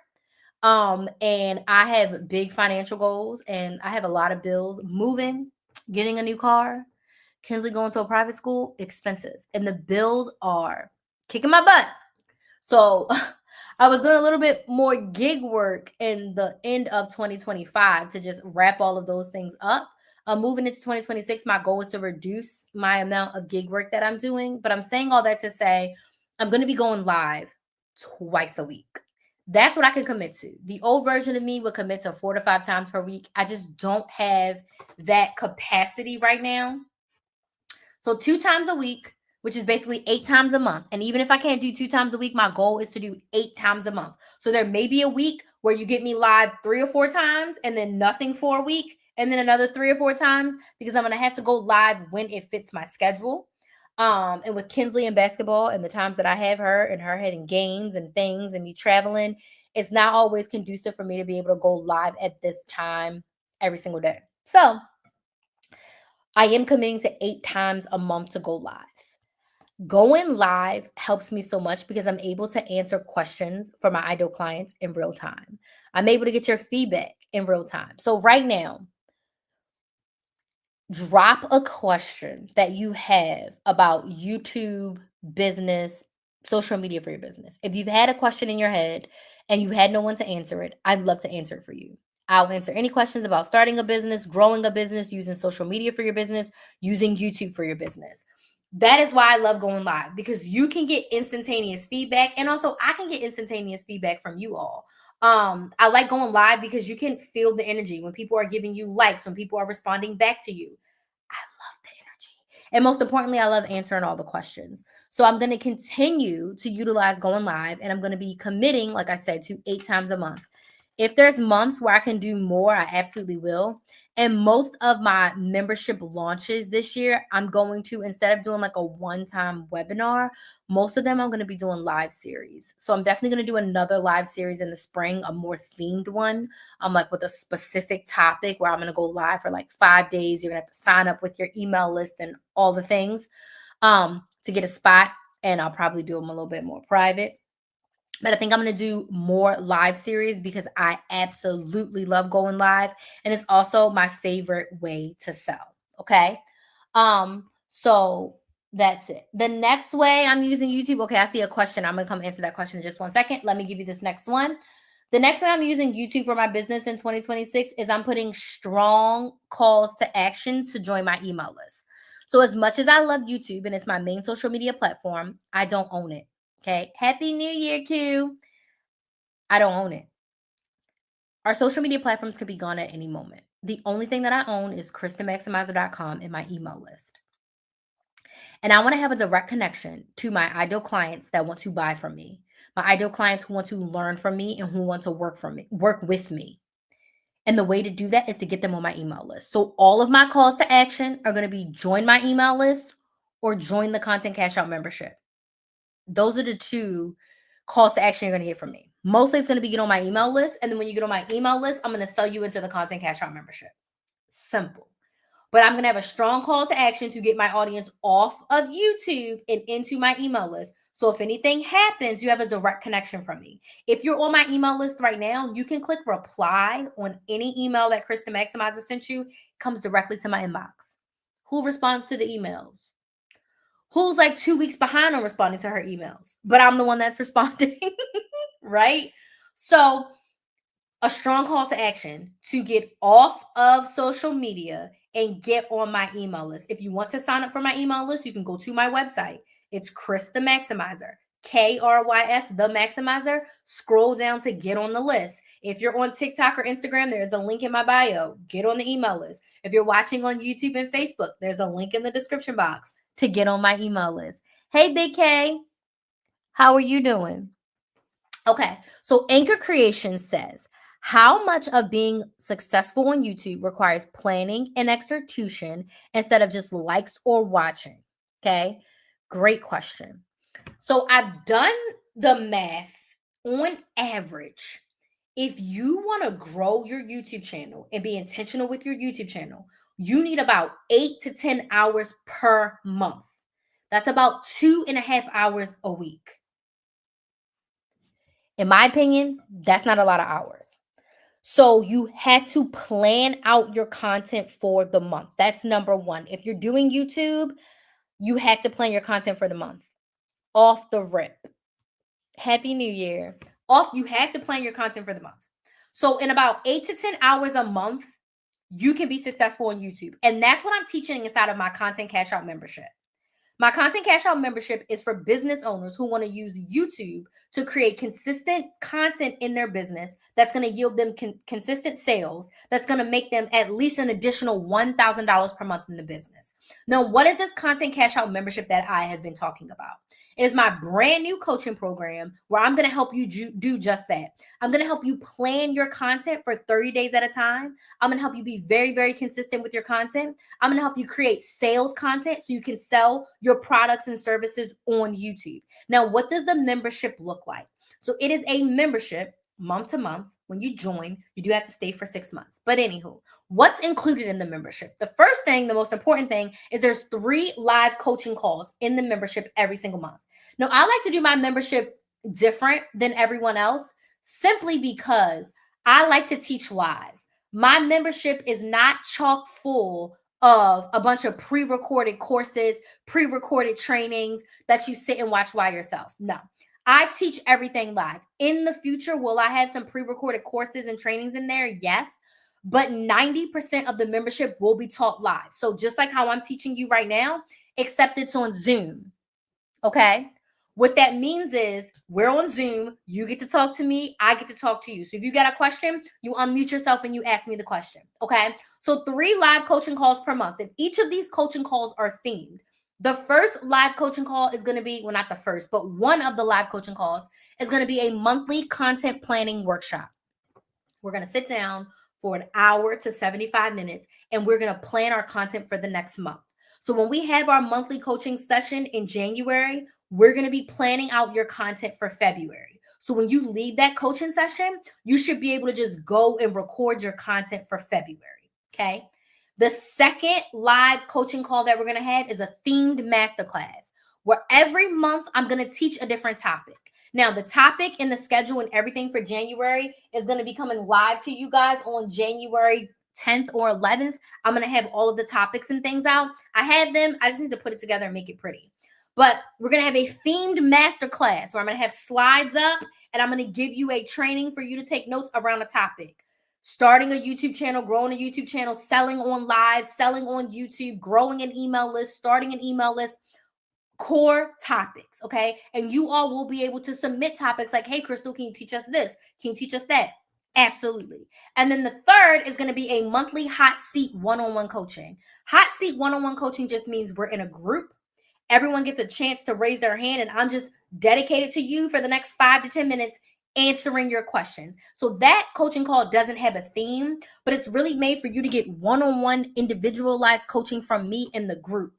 And I have big financial goals and I have a lot of bills. Moving, getting a new car, Kinsley going to a private school, expensive. And the bills are kicking my butt. So I was doing a little bit more gig work in the end of 2025 to just wrap all of those things up. Moving into 2026, my goal is to reduce my amount of gig work that I'm doing. But I'm saying all that to say I'm going to be going live twice a week. That's what I can commit to. The old version of me would commit to 4 to 5 times per week. I just don't have that capacity right now. So 2 times a week, which is basically 8 times a month. And even if I can't do 2 times a week, my goal is to do 8 times a month. So there may be a week where you get me live 3 or 4 times and then nothing for a week. and then another 3 or 4 times because I'm going to have to go live when it fits my schedule. And with Kinsley and basketball and the times that I have her and her having games and things and me traveling, it's not always conducive for me to be able to go live at this time every single day. So I am committing to 8 times a month to go live. Going live helps me so much because I'm able to answer questions for my ideal clients in real time. I'm able to get your feedback in real time. So right now, drop a question that you have about YouTube, business, social media for your business. If you've had a question in your head and you had no one to answer it, I'd love to answer it for you. I'll answer any questions about starting a business, growing a business, using social media for your business, using YouTube for your business. That is why I love going live, because you can get instantaneous feedback, and also I can get instantaneous feedback from you all. I like going live because you can feel the energy when people are giving you likes, when people are responding back to you. I love the energy. And most importantly, I love answering all the questions. So I'm going to continue to utilize going live, and I'm going to be committing, like I said, to 8 times a month. If there's months where I can do more, I absolutely will. And most of my membership launches this year, I'm going to, instead of doing like a one-time webinar, most of them I'm going to be doing live series. So I'm definitely going to do another live series in the spring, a more themed one, like with a specific topic where I'm going to go live for like 5 days. You're going to have to sign up with your email list and all the things to get a spot. And I'll probably do them a little bit more private. But I think I'm going to do more live series because I absolutely love going live. And it's also my favorite way to sell. Okay. So that's it. The next way I'm using YouTube. Okay. I see a question. I'm going to come answer that question in just 1 second. Let me give you this next one. The next way I'm using YouTube for my business in 2026 is I'm putting strong calls to action to join my email list. So as much as I love YouTube and it's my main social media platform, I don't own it. Okay. Happy New Year, Q. I don't own it. Our social media platforms could be gone at any moment. The only thing that I own is KristenMaximizer.com and my email list. And I want to have a direct connection to my ideal clients that want to buy from me, my ideal clients who want to learn from me and who want to work with me. And the way to do that is to get them on my email list. So all of my calls to action are going to be join my email list or join the Content Cash Out membership. Those are the 2 calls to action you're going to get from me. Mostly it's going to be get on my email list. And then when you get on my email list, I'm going to sell you into the Content Cash Out membership. Simple. But I'm going to have a strong call to action to get my audience off of YouTube and into my email list. So if anything happens, you have a direct connection from me. If you're on my email list right now, you can click reply on any email that Kristen Maximizer sent you. It comes directly to my inbox. Who responds to the emails? Who's like 2 weeks behind on responding to her emails, but I'm the one that's responding, right? So a strong call to action to get off of social media and get on my email list. If you want to sign up for my email list, you can go to my website. It's Chris the Maximizer, KRYS the Maximizer. Scroll down to get on the list. If you're on TikTok or Instagram, there's a link in my bio. Get on the email list. If you're watching on YouTube and Facebook, there's a link in the description box to get on my email list. Hey, Big K, how are you doing? Okay, so Anchor Creation says, how much of being successful on YouTube requires planning and execution instead of just likes or watching? Okay, great question. So I've done the math. On average, if you want to grow your YouTube channel and be intentional with your YouTube channel, you need about 8 to 10 hours per month. That's about 2.5 hours a week. In my opinion, that's not a lot of hours. So you have to plan out your content for the month. That's number 1. If you're doing YouTube, you have to plan your content for the month. Off the rip. Happy New Year. You have to plan your content for the month. So in about 8 to 10 hours a month, you can be successful on YouTube. And that's what I'm teaching inside of my Content Cash Out membership. My Content Cash Out membership is for business owners who want to use YouTube to create consistent content in their business that's going to yield them consistent sales, that's going to make them at least an additional $1,000 per month in the business. Now, what is this content cash out membership that I have been talking about? It is my brand new coaching program where I'm going to help you do just that. I'm going to help you plan your content for 30 days at a time. I'm going to help you be very, very consistent with your content. I'm going to help you create sales content so you can sell your products and services on YouTube. Now, what does the membership look like? So it is a membership month to month. When you join, you do have to stay for 6 months. But anywho, what's included in the membership? The first thing, the most important thing, is there's 3 live coaching calls in the membership every single month. Now, I like to do my membership different than everyone else simply because I like to teach live. My membership is not chock full of a bunch of pre-recorded courses, pre-recorded trainings that you sit and watch by yourself. No. I teach everything live. In the future, will I have some pre-recorded courses and trainings in there? Yes. But 90% of the membership will be taught live. So just like how I'm teaching you right now, except it's on Zoom. Okay? What that means is we're on Zoom. You get to talk to me. I get to talk to you. So if you got a question, you unmute yourself and you ask me the question. Okay? So 3 live coaching calls per month. And each of these coaching calls are themed. The first live coaching call is going to be, well, not the first, but one of the live coaching calls is going to be a monthly content planning workshop. We're going to sit down for an hour to 75 minutes, and we're going to plan our content for the next month. So when we have our monthly coaching session in January, we're going to be planning out your content for February. So when you leave that coaching session, you should be able to just go and record your content for February. Okay? The second live coaching call that we're going to have is a themed masterclass where every month I'm going to teach a different topic. Now, the topic and the schedule and everything for January is going to be coming live to you guys on January 10th or 11th. I'm going to have all of the topics and things out. I have them. I just need to put it together and make it pretty. But we're going to have a themed masterclass where I'm going to have slides up and I'm going to give you a training for you to take notes around a topic. Starting a YouTube channel, growing a YouTube channel, selling on live, selling on YouTube, growing an email list, starting an email list, core topics, okay? And you all will be able to submit topics like, hey, Crystal, can you teach us this? Can you teach us that? Absolutely. And then the third is going to be a monthly hot seat one-on-one coaching. Hot seat one-on-one coaching just means we're in a group. Everyone gets a chance to raise their hand, and I'm just dedicated to you for the next 5 to 10 minutes answering your questions. So that coaching call doesn't have a theme, but it's really made for you to get one-on-one individualized coaching from me in the group.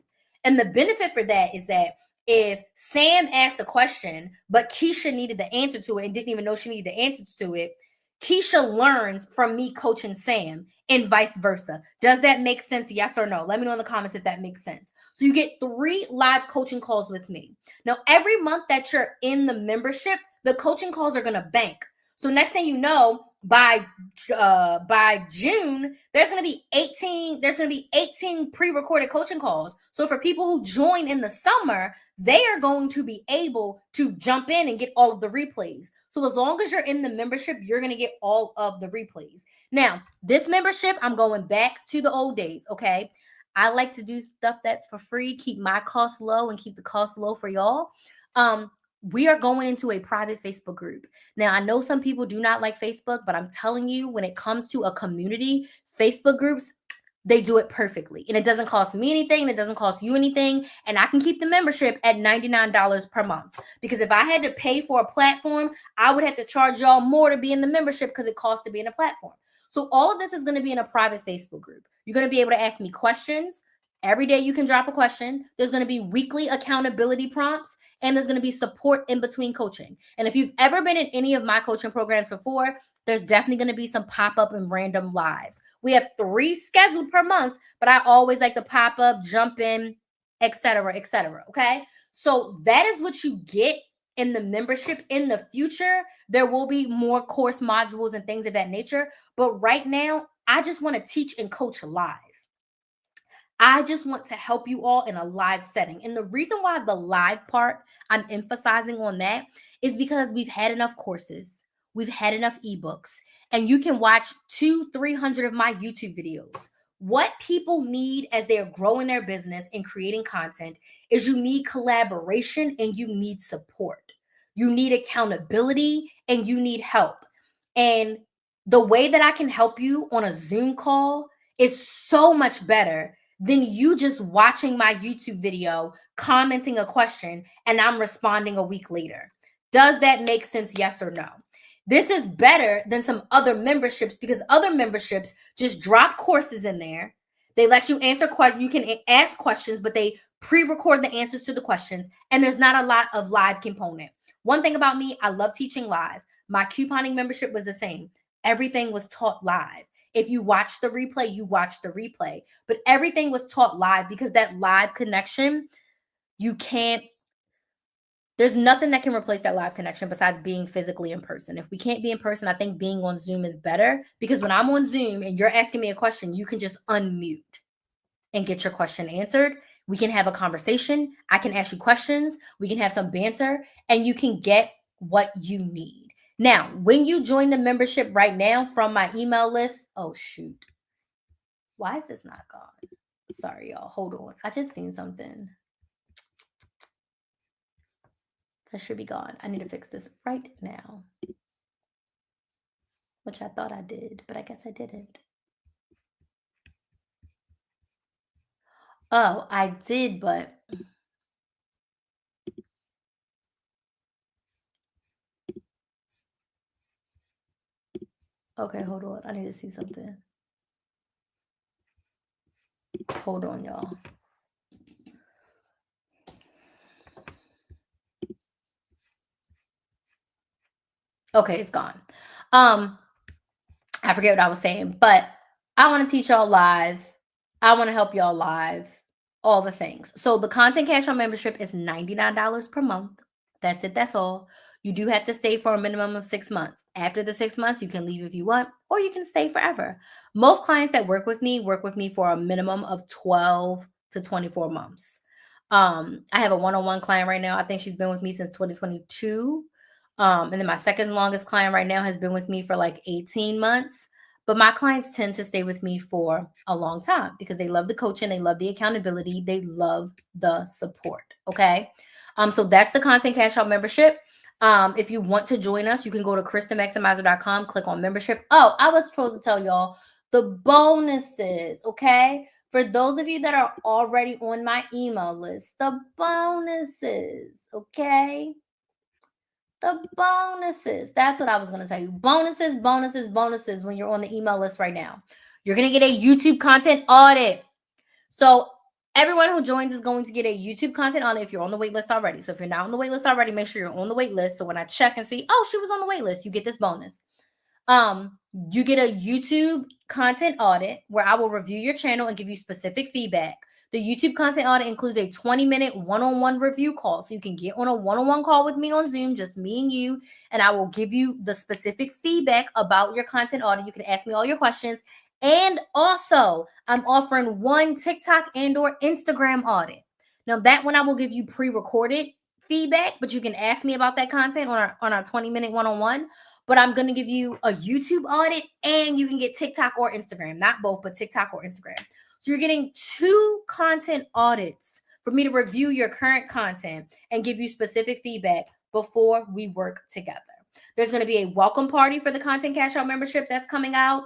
And the benefit for that is that if Sam asked a question, but Keisha needed the answer to it and didn't even know she needed the answers to it, Keisha learns from me coaching Sam and vice versa. Does that make sense? Yes or no? Let me know in the comments if that makes sense. So you get 3 live coaching calls with me. Now, every month that you're in the membership, the coaching calls are going to bank. So next thing you know, by June, there's going to be 18 pre-recorded coaching calls. So for people who join in the summer, they are going to be able to jump in and get all of the replays. So as long as you're in the membership, you're going to get all of the replays. Now, this membership, I'm going back to the old days, okay? I like to do stuff that's for free, keep my costs low and keep the costs low for y'all. We are going into a private Facebook group. Now, I know some people do not like Facebook, but I'm telling you, when it comes to a community, Facebook groups, they do it perfectly. And it doesn't cost me anything. And it doesn't cost you anything. And I can keep the membership at $99 per month. Because if I had to pay for a platform, I would have to charge y'all more to be in the membership because it costs to be in a platform. So all of this is going to be in a private Facebook group. You're going to be able to ask me questions. Every day you can drop a question. There's going to be weekly accountability prompts. And there's going to be support in between coaching. And if you've ever been in any of my coaching programs before, there's definitely going to be some pop-up and random lives. We have 3 scheduled per month, but I always like to pop up, jump in, etc., etc. Okay? So that is what you get in the membership. In the future, there will be more course modules and things of that nature. But right now, I just want to teach and coach live. I just want to help you all in a live setting. And the reason why the live part, I'm emphasizing on that, is because we've had enough courses. We've had enough ebooks. And you can watch 200-300 of my YouTube videos. What people need as they're growing their business and creating content is you need collaboration and you need support. You need accountability and you need help. And the way that I can help you on a Zoom call is so much better than you just watching my YouTube video, commenting a question, and I'm responding a week later. Does that make sense? Yes or no? This is better than some other memberships because other memberships just drop courses in there. They let you answer questions. You can ask questions, but they pre-record the answers to the questions, and there's not a lot of live component. One thing about me, I love teaching live. My couponing membership was the same. Everything was taught live. If you watch the replay, you watch the replay. But everything was taught live because that live connection, there's nothing that can replace that live connection besides being physically in person. If we can't be in person, I think being on Zoom is better because when I'm on Zoom and you're asking me a question, you can just unmute and get your question answered. We can have a conversation. I can ask you questions. We can have some banter and you can get what you need. Now, when you join the membership right now from my email list, oh shoot. Why is this not gone? Sorry, y'all. Hold on. I just seen something. That should be gone. I need to fix this right now. Which I thought I did, but I guess I didn't. Oh, I did, but okay, hold on. I need to see something. Hold on, y'all. Okay, it's gone. I forget what I was saying, but I want to teach y'all live. I want to help y'all live, all the things. So the Content Cash On membership is $99 per month. That's it. That's all. You do have to stay for a minimum of 6 months. After the 6 months, you can leave if you want, or you can stay forever. Most clients that work with me for a minimum of 12 to 24 months. I have a one-on-one client right now. I think she's been with me since 2022. And then my second longest client right now has been with me for like 18 months. But my clients tend to stay with me for a long time because they love the coaching, they love the accountability, they love the support. Okay. So that's the Content Cash Out membership. If you want to join us, you can go to KristenMaximizer.com, click on membership. Oh, I was supposed to tell y'all the bonuses. Okay. For those of you that are already on my email list, the bonuses. Okay. The bonuses. That's what I was going to tell you. Bonuses, bonuses, bonuses when you're on the email list right now. You're going to get a YouTube content audit. So everyone who joins is going to get a YouTube content audit if you're on the wait list already. So if you're not on the wait list already, make sure you're on the wait list. So when I check and see, oh, she was on the wait list, you get this bonus. You get a YouTube content audit where I will review your channel and give you specific feedback. The YouTube content audit includes a 20-minute one-on-one review call. So you can get on a one-on-one call with me on Zoom, just me and you, and I will give you the specific feedback about your content audit. You can ask me all your questions. And also, I'm offering one TikTok and or Instagram audit. Now, that one I will give you pre-recorded feedback, but you can ask me about that content on our 20-minute one-on-one. But I'm going to give you a YouTube audit and you can get TikTok or Instagram. Not both, but TikTok or Instagram. So you're getting 2 content audits for me to review your current content and give you specific feedback before we work together. There's going to be a welcome party for the Content Cash Out membership that's coming out.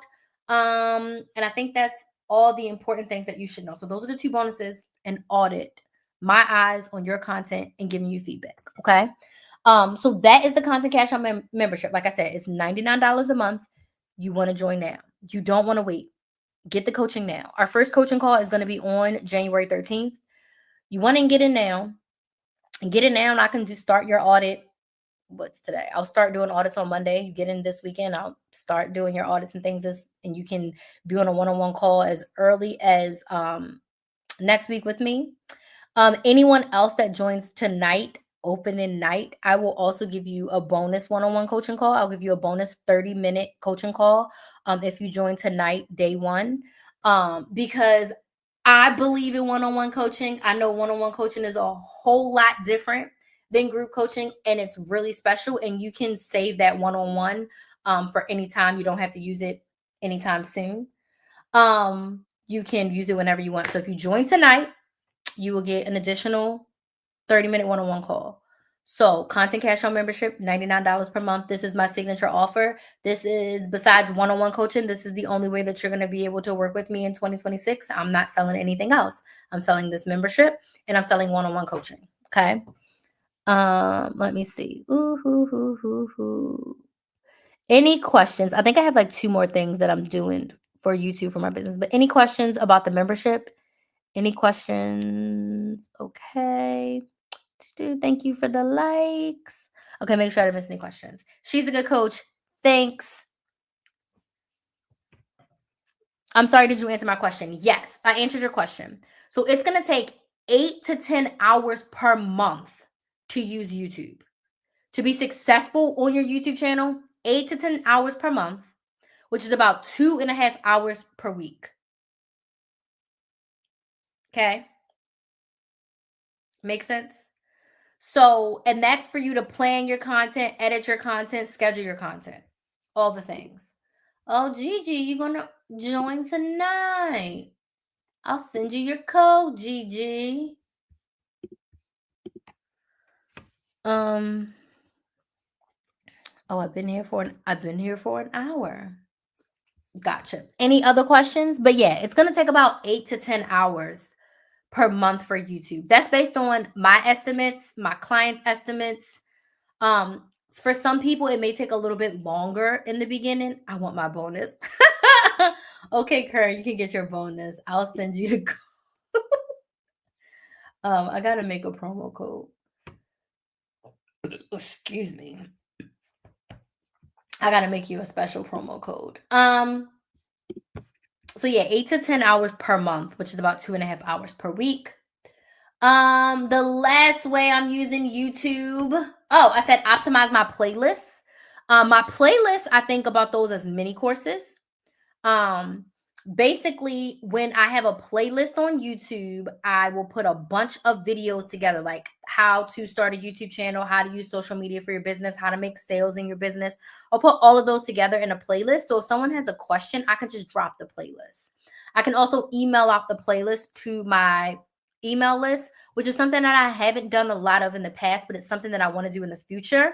And I think that's all the important things that you should know. So those are the 2 bonuses: an audit, my eyes on your content, and giving you feedback. Okay. So that is the Content Cash Out membership. Like I said, it's $99 a month. You want to join now. You don't want to wait. Get the coaching now. Our first coaching call is going to be on January 13th. You want to get in now. And get in now, and I can just start your audit. What's today? I'll start doing audits on Monday. You get in this weekend, I'll start doing your audits and things. And you can be on a one-on-one call as early as next week with me. Anyone else that joins tonight, opening night, I will also give you a bonus one-on-one coaching call. I'll give you a bonus 30-minute coaching call if you join tonight, day 1, because I believe in one-on-one coaching. I know one-on-one coaching is a whole lot different than group coaching, and it's really special, and you can save that one-on-one for any time. You don't have to use it anytime soon. You can use it whenever you want. So if you join tonight, you will get an additional 30-minute one-on-one call. So, content cash out membership, $99 per month. This is my signature offer. This is, besides one on one coaching, this is the only way that you're going to be able to work with me in 2026. I'm not selling anything else. I'm selling this membership and I'm selling one on one coaching. Okay. Let me see. Any questions? I think I have like two more things that I'm doing for YouTube for my business, but any questions about the membership? Any questions? Okay. Thank you for the likes. Okay, make sure I didn't miss any questions. She's a good coach. Thanks. I'm sorry, did you answer my question? Yes, I answered your question. So it's going to take 8 to 10 hours per month to use YouTube. To be successful on your YouTube channel, 8 to 10 hours per month, which is about 2.5 hours per week. Okay? Make sense? So, and that's for you to plan your content, edit your content, schedule your content, all the things. Oh, Gigi, you're going to join tonight. I'll send you your code, Gigi. Oh, I've been here for an hour. Gotcha. Any other questions? But yeah, it's going to take about 8 to 10 hours per month for YouTube. That's based on my estimates, my clients' estimates. For some people, it may take a little bit longer in the beginning. I want my bonus. Okay, Kurt, you can get your bonus. I'll send you the code. I gotta make a promo code. Excuse me. I gotta make you a special promo code. So yeah, 8 to 10 hours per month, which is about 2.5 hours per week. The last way I'm using YouTube. Oh, I said optimize my playlists. My playlists, I think about those as mini courses. Basically, when I have a playlist on YouTube, I will put a bunch of videos together, like how to start a YouTube channel, how to use social media for your business, how to make sales in your business. I'll put all of those together in a playlist. So if someone has a question, I can just drop the playlist. I can also email out the playlist to my email list, which is something that I haven't done a lot of in the past, but it's something that I want to do in the future.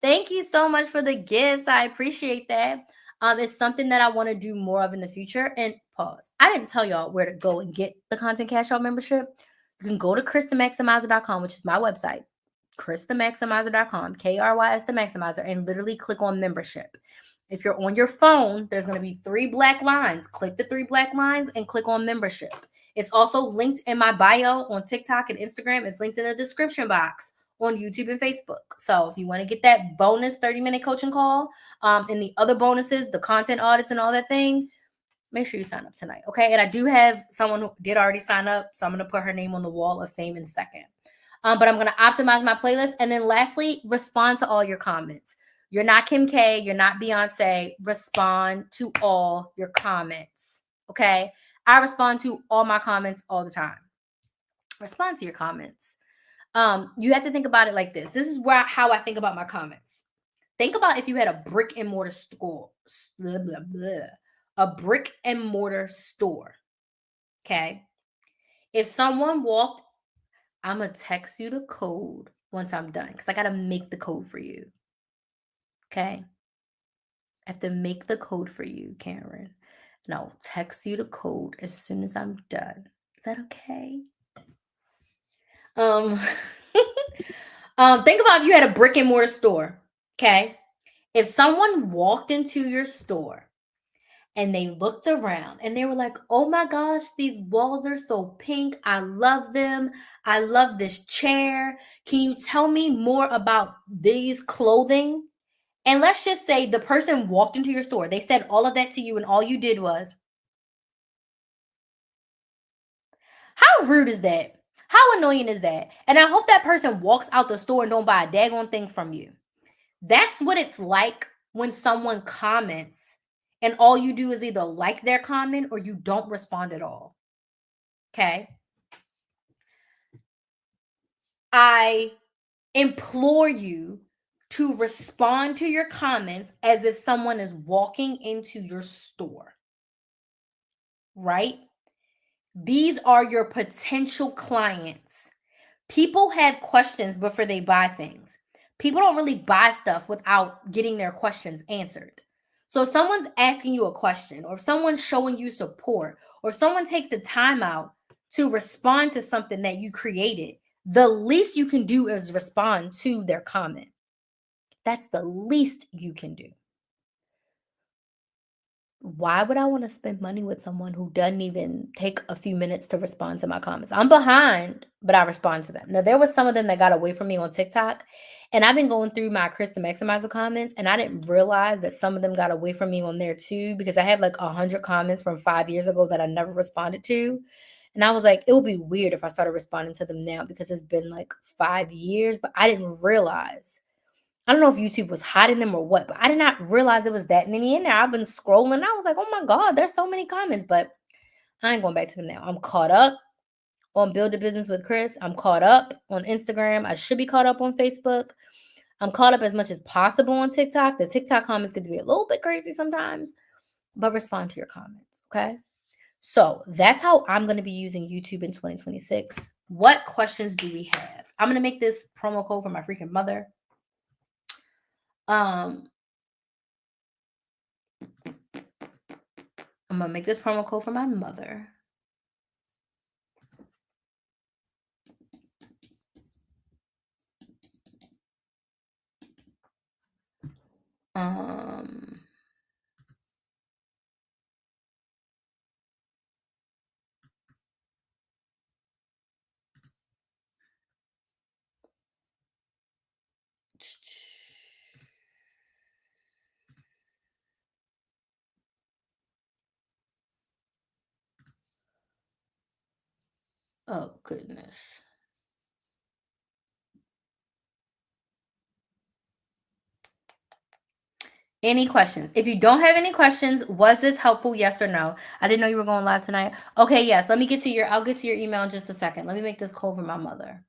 Thank you so much for the gifts. I appreciate that. It's something that I want to do more of in the future. And pause. I didn't tell y'all where to go and get the content cash out membership. You can go to christhemaximizer.com, which is my website. christhemaximizer.com, KRYS the Maximizer, and literally click on membership. If you're on your phone, there's going to be 3 black lines. Click the 3 black lines and click on membership. It's also linked in my bio on TikTok and Instagram. It's linked in the description box on YouTube and Facebook. So if you want to get that bonus 30-minute coaching call, and the other bonuses, the content audits and all that thing, make sure you sign up tonight. Okay. And I do have someone who did already sign up. So I'm going to put her name on the wall of fame in a second. But I'm going to optimize my playlist. And then lastly, respond to all your comments. You're not Kim K. You're not Beyonce. Respond to all your comments. Okay. I respond to all my comments all the time. Respond to your comments. You have to think about it like this. This is how I think about my comments. Think about if you had a brick and mortar store, blah, blah, blah, a brick and mortar store. Okay. If someone walked, I'm going to text you the code once I'm done because I got to make the code for you. Okay. I have to make the code for you, Karen. And I'll text you the code as soon as I'm done. Is that okay? Think about if you had a brick and mortar store. Okay. If someone walked into your store and they looked around and they were like, oh my gosh, these walls are so pink. I love them. I love this chair. Can you tell me more about these clothing? And let's just say the person walked into your store. They said all of that to you and all you did was, how rude is that? How annoying is that? And I hope that person walks out the store and don't buy a daggone thing from you. That's what it's like when someone comments and all you do is either like their comment or you don't respond at all. Okay. I implore you to respond to your comments as if someone is walking into your store. Right? These are your potential clients. People have questions before they buy things. People don't really buy stuff without getting their questions answered. So if someone's asking you a question, or if someone's showing you support, or if someone takes the time out to respond to something that you created, the least you can do is respond to their comment. That's the least you can do. Why would I want to spend money with someone who doesn't even take a few minutes to respond to my comments? I'm behind, but I respond to them. Now, there was some of them that got away from me on TikTok, and I've been going through my Krista Maximizer comments, and I didn't realize that some of them got away from me on there too, because I have like 100 comments from 5 years ago that I never responded to. And I was like, it would be weird if I started responding to them now because it's been like 5 years, but I didn't realize. I don't know if YouTube was hiding them or what, but I did not realize there was that many in there. I've been scrolling. I was like, oh my God, there's so many comments, but I ain't going back to them now. I'm caught up on Build a Business with Chris. I'm caught up on Instagram. I should be caught up on Facebook. I'm caught up as much as possible on TikTok. The TikTok comments get to be a little bit crazy sometimes, but respond to your comments, okay? So that's how I'm going to be using YouTube in 2026. What questions do we have? I'm going to make this promo code for my freaking mother. I'm going to make this promo code for my mother. Oh, goodness. Any questions? If you don't have any questions, was this helpful? Yes or no? I didn't know you were going live tonight. Okay, yes. Let me get to I'll get to your email in just a second. Let me make this call for my mother.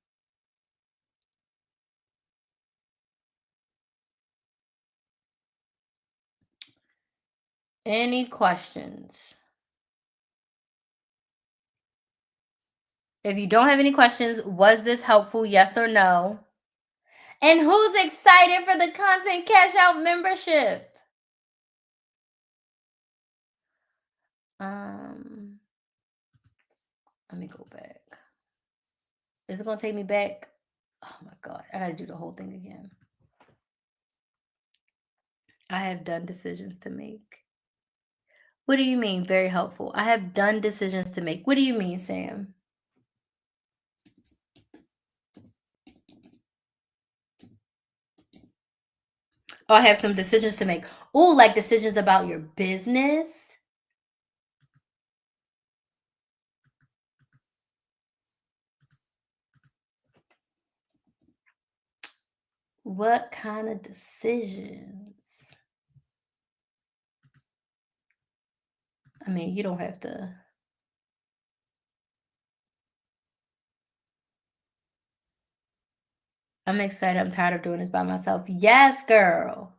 Any questions? If you don't have any questions, was this helpful? Yes or no? And who's excited for the Content Cash Out membership? Let me go back. Is it going to take me back? Oh my God. I got to do the whole thing again. I have done decisions to make. What do you mean? Very helpful. I have done decisions to make. What do you mean, Sam? Oh, I have some decisions to make. Oh, like decisions about your business? What kind of decisions? I mean, you don't have to. I'm excited. I'm tired of doing this by myself. Yes, girl.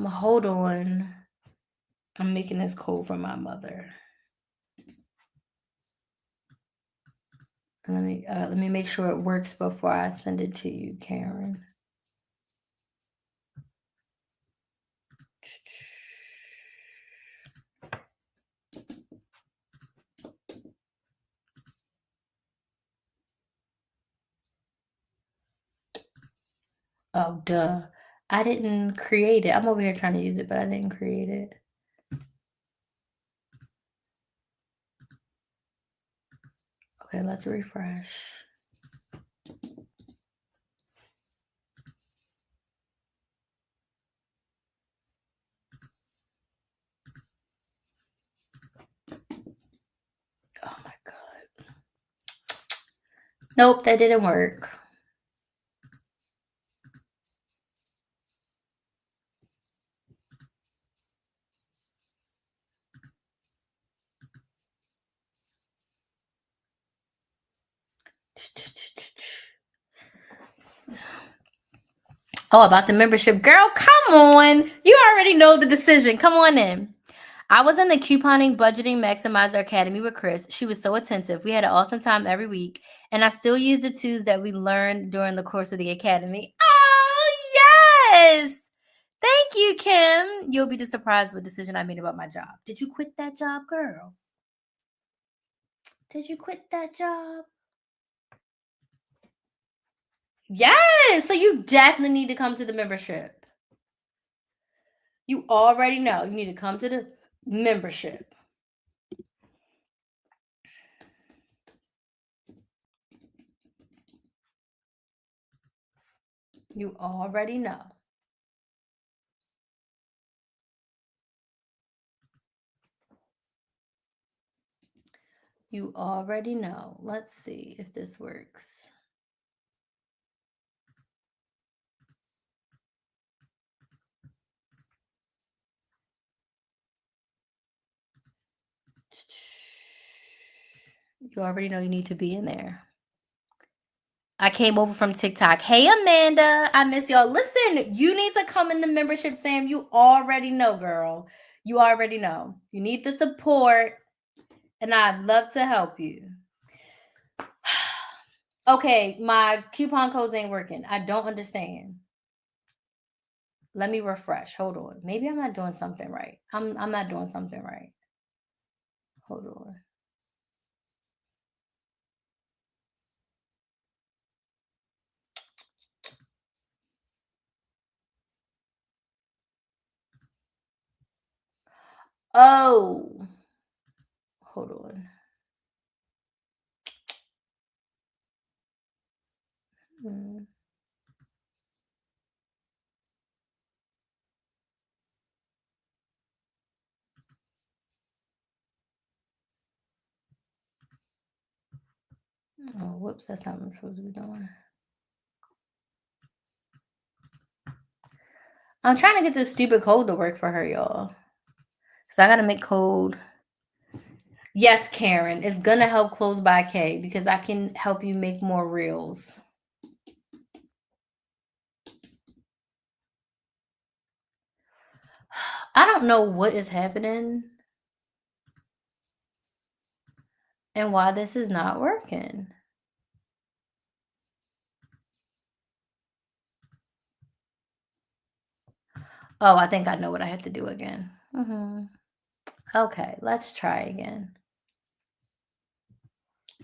Hold on. I'm making this code for my mother. Let me make sure it works before I send it to you, Karen. Oh, duh. I didn't create it. I'm over here trying to use it, but I didn't create it. Okay, let's refresh. Oh my God. Nope, that didn't work. Oh, about the membership. Girl, come on. You already know the decision. Come on in. I was in the Couponing Budgeting Maximizer Academy with Chris. She was so attentive. We had an awesome time every week, and I still use the tools that we learned during the course of the academy. Oh, yes. Thank you, Kim. You'll be surprised what decision I made about my job. Did you quit that job, girl? Did you quit that job? Yes. So you definitely need to come to the membership. You already know. You need to come to the membership. You already know. You already know. Let's see if this works. You already know you need to be in there. I came over from TikTok. Hey, Amanda, I miss y'all. Listen, you need to come in the membership, Sam. You already know, girl. You already know. You need the support, and I'd love to help you. Okay, my coupon codes ain't working. I don't understand. Let me refresh. Hold on. Maybe I'm not doing something right. I'm not doing something right. Hold on. Oh. Hold on. Oh, whoops, that's not what I'm supposed to be doing. I'm trying to get this stupid code to work for her, y'all. So I gotta make code. Yes, Karen, it's gonna help close by K because I can help you make more reels. I don't know what is happening and why this is not working. Oh, I think I know what I have to do again. Okay, let's try again.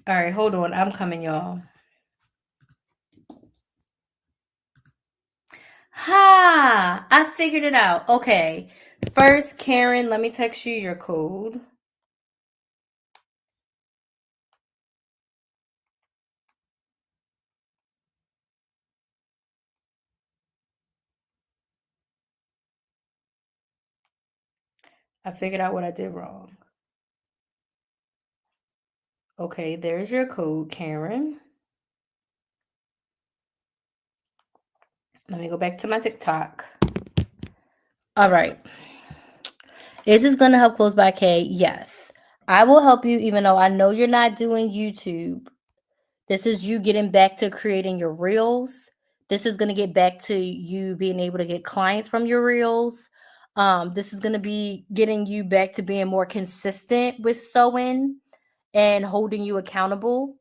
All right, hold on. I'm coming, y'all. Ha! I figured it out. Okay. First, Karen, let me text you your code. I figured out what I did wrong. Okay, there's your code, Karen. Let me go back to my TikTok. All right. Is this going to help close by K? Yes. I will help you, even though I know you're not doing YouTube. This is you getting back to creating your reels. This is going to get back to you being able to get clients from your reels. This is going to be getting you back to being more consistent with sewing and holding you accountable.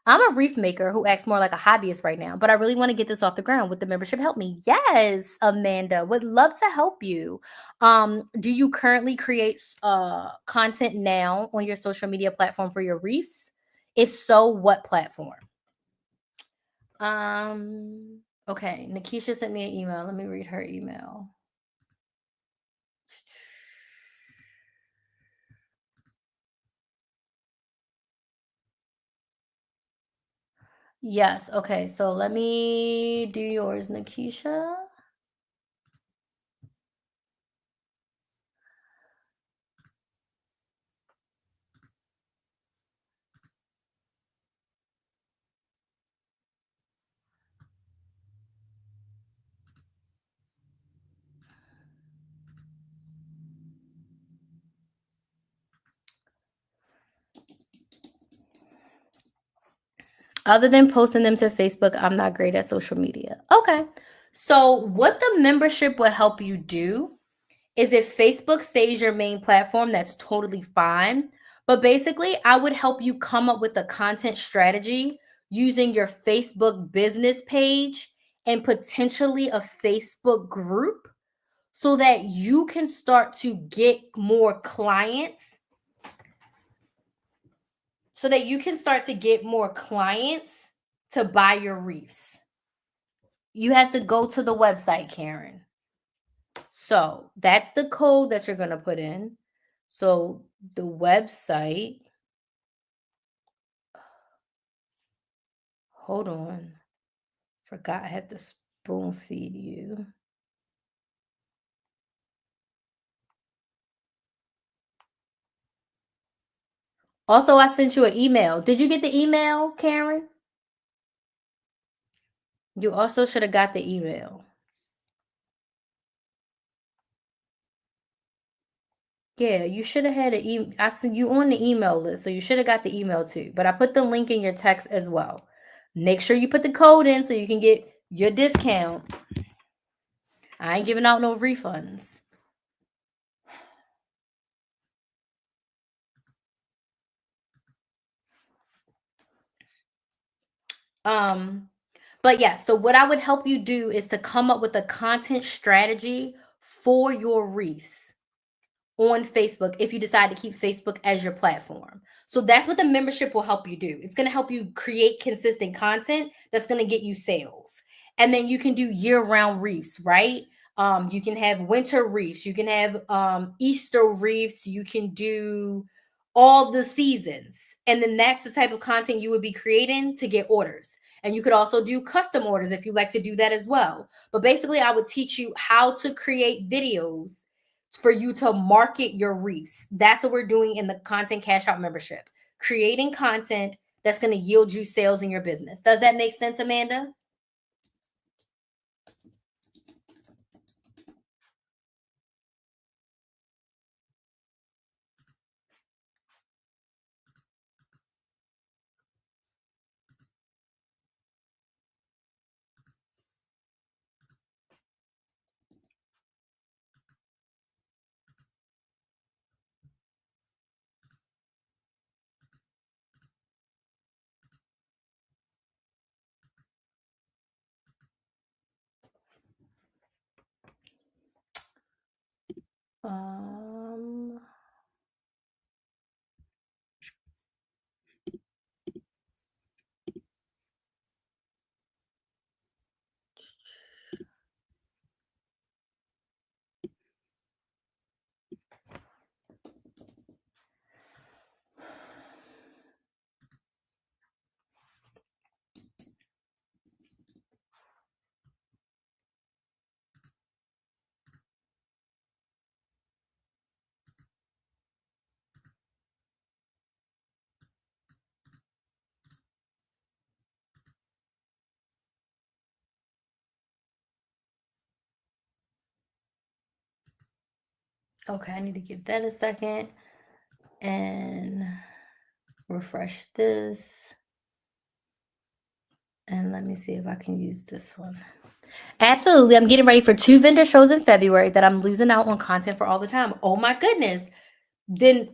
I'm a wreath maker who acts more like a hobbyist right now, but I really want to get this off the ground. Would the membership help me? Yes, Amanda, would love to help you. Do you currently create content now on your social media platform for your wreaths? If so, what platform? Okay, Nikisha sent me an email. Let me read her email. Yes, okay, so let me do yours, Nikisha. Other than posting them to Facebook, I'm not great at social media. Okay. So what the membership will help you do is if Facebook stays your main platform, that's totally fine. But basically, I would help you come up with a content strategy using your Facebook business page and potentially a Facebook group so that you can start to get more clients, to buy your reefs. You have to go to the website, Karen. So that's the code that you're going to put in. So the website, hold on. Forgot I have to spoon feed you. Also, I sent you an email. Did you get the email, Karen? You also should have got the email. Yeah, you should have had an email. I see you on the email list, so you should have got the email too. But I put the link in your text as well. Make sure you put the code in so you can get your discount. I ain't giving out no refunds. But yeah, so what I would help you do is to come up with a content strategy for your reefs on Facebook if you decide to keep Facebook as your platform. So that's what the membership will help you do. It's going to help you create consistent content that's going to get you sales. And then you can do year-round reefs, right? You can have winter reefs, you can have Easter reefs, you can do all the seasons. And then that's the type of content you would be creating to get orders. And you could also do custom orders if you like to do that as well. But basically, I would teach you how to create videos for you to market your reefs. That's what we're doing in the Content Cash Out membership. Creating content that's going to yield you sales in your business. Does that make sense, Amanda? Um, okay, I need to give that a second and refresh this. And let me see if I can use this one. Absolutely. I'm getting ready for 2 vendor shows in February that I'm losing out on content for all the time. Oh my goodness. Then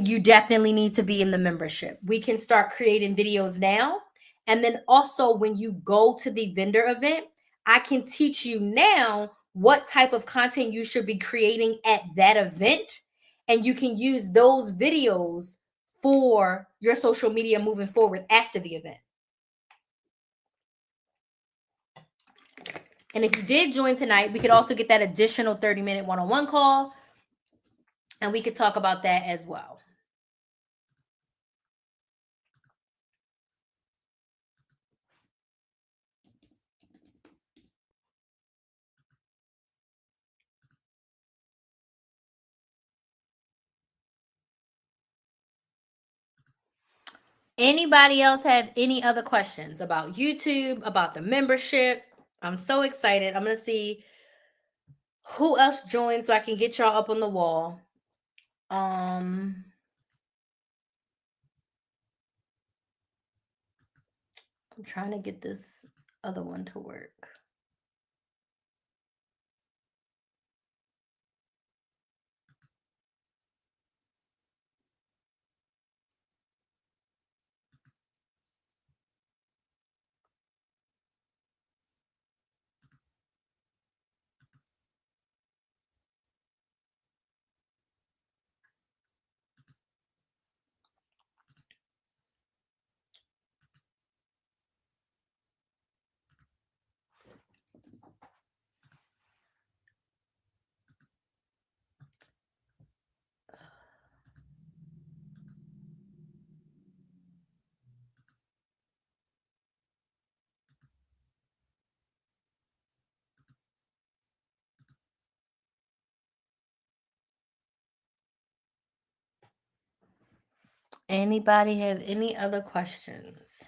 you definitely need to be in the membership. We can start creating videos now. And then also when you go to the vendor event, I can teach you now what type of content you should be creating at that event. And you can use those videos for your social media moving forward after the event. And if you did join tonight, we could also get that additional 30-minute one-on-one call, and we could talk about that as well. Anybody else have any other questions about YouTube, about the membership? I'm so excited. I'm going to see who else joined so I can get y'all up on the wall. I'm trying to get this other one to work. Anybody have any other questions?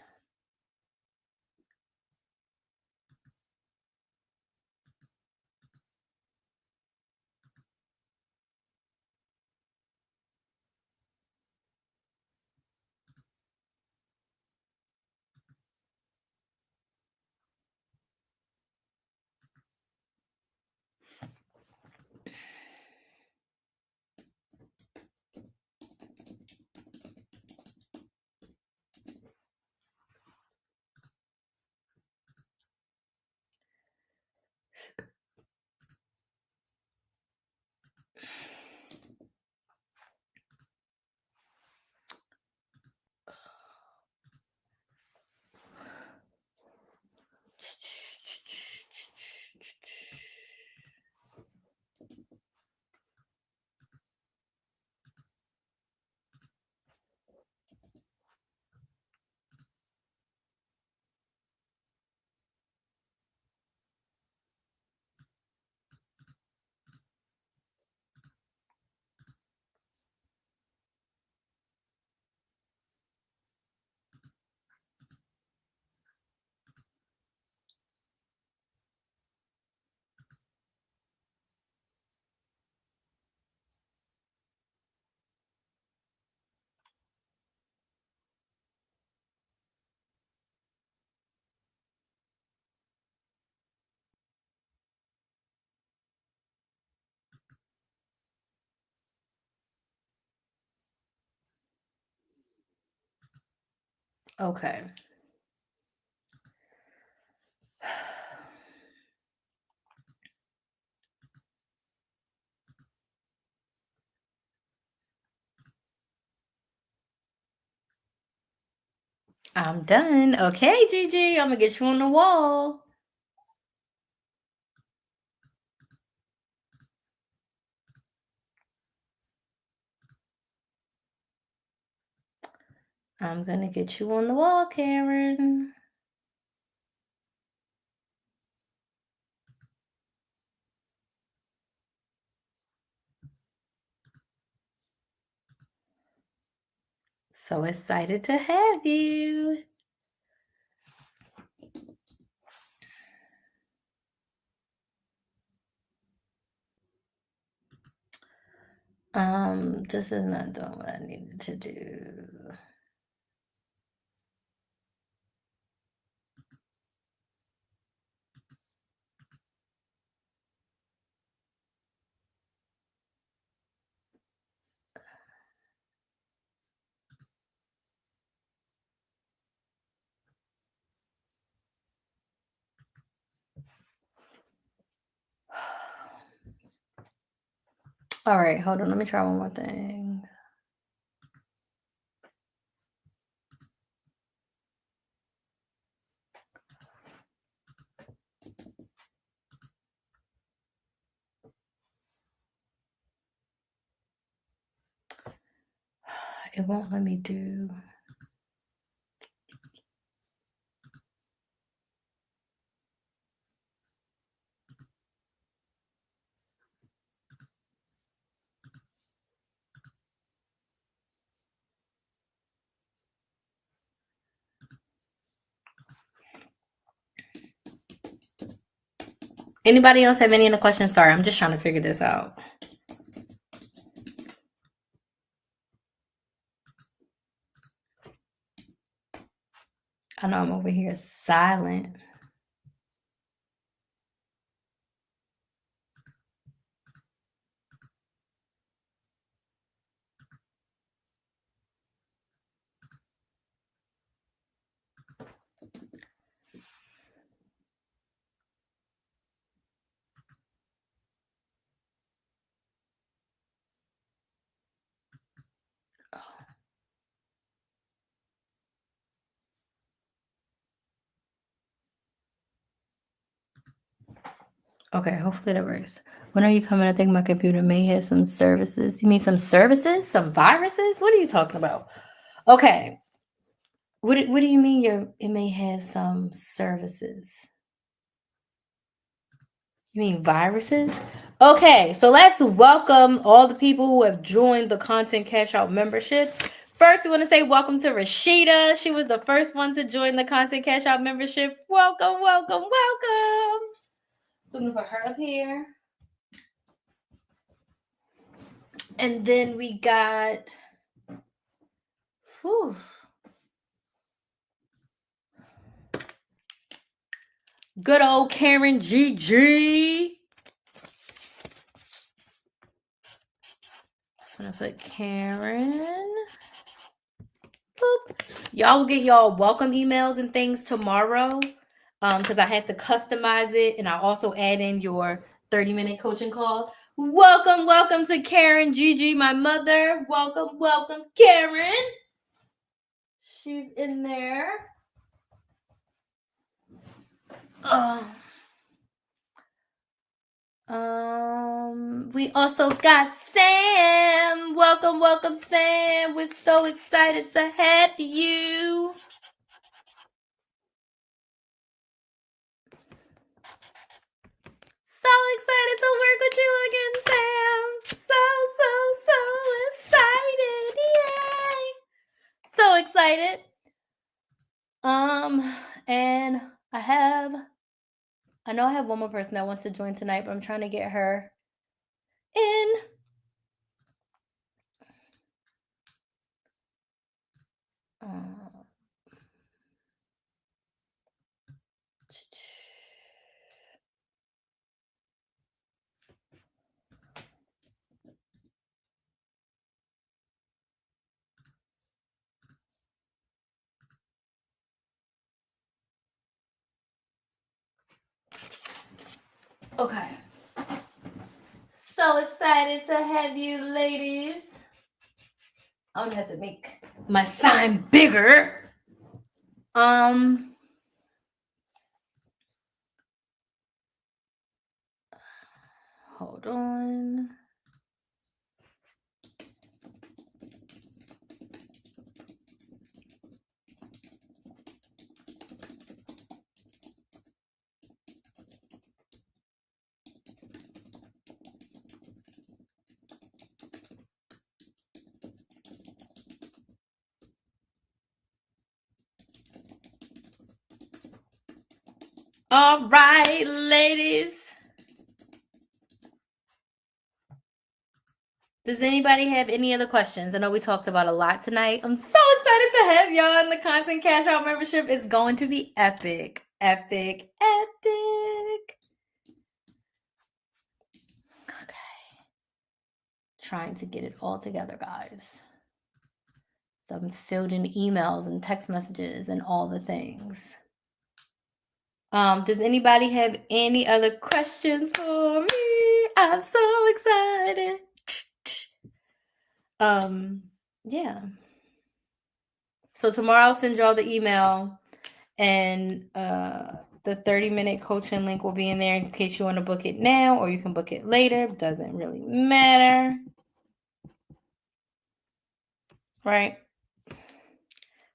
Okay. I'm done. Okay, Gigi, I'm gonna get you on the wall. I'm gonna get you on the wall, Karen. So excited to have you. This is not doing what I needed to do. All right, hold on. Let me try one more thing. It won't let me do. Anybody else have any other questions? Sorry, I'm just trying to figure this out. I know I'm over here silent. Okay, hopefully that works. When are you coming? I think my computer may have some services. You mean some services? Some viruses? What are you talking about? Okay. What do you mean it may have some services? You mean viruses? Okay, so let's welcome all the people who have joined the Content Cash Out membership. First, we want to say welcome to Rashida. She was the first one to join the Content Cash Out membership. Welcome, welcome, welcome. So I'm going to put her up here. And then we got, good old Karen GG. I'm going to put Karen. Boop. Y'all will get y'all welcome emails and things tomorrow because I have to customize it, and I also add in your 30-minute coaching call. Welcome, welcome to Karen GG, my mother. Welcome, welcome, Karen. She's in there. We also got Sam. Welcome, welcome, Sam. We're so excited to have you. So excited to work with you again, Sam. So excited. Yay. So excited. And I know I have one more person that wants to join tonight, but I'm trying to get her in. Okay. So excited to have you, ladies. I'm gonna have to make my sign bigger. Hold on. All right, ladies. Does anybody have any other questions? I know we talked about a lot tonight. I'm so excited to have y'all in the Content Cash Out membership. It's going to be epic. Epic, epic. Okay. Trying to get it all together, guys. So I'm filled in emails and text messages and all the things. Does anybody have any other questions for me? I'm so excited. Yeah. So tomorrow I'll send y'all the email, and the 30-minute coaching link will be in there in case you want to book it now, or you can book it later. Doesn't really matter. Right?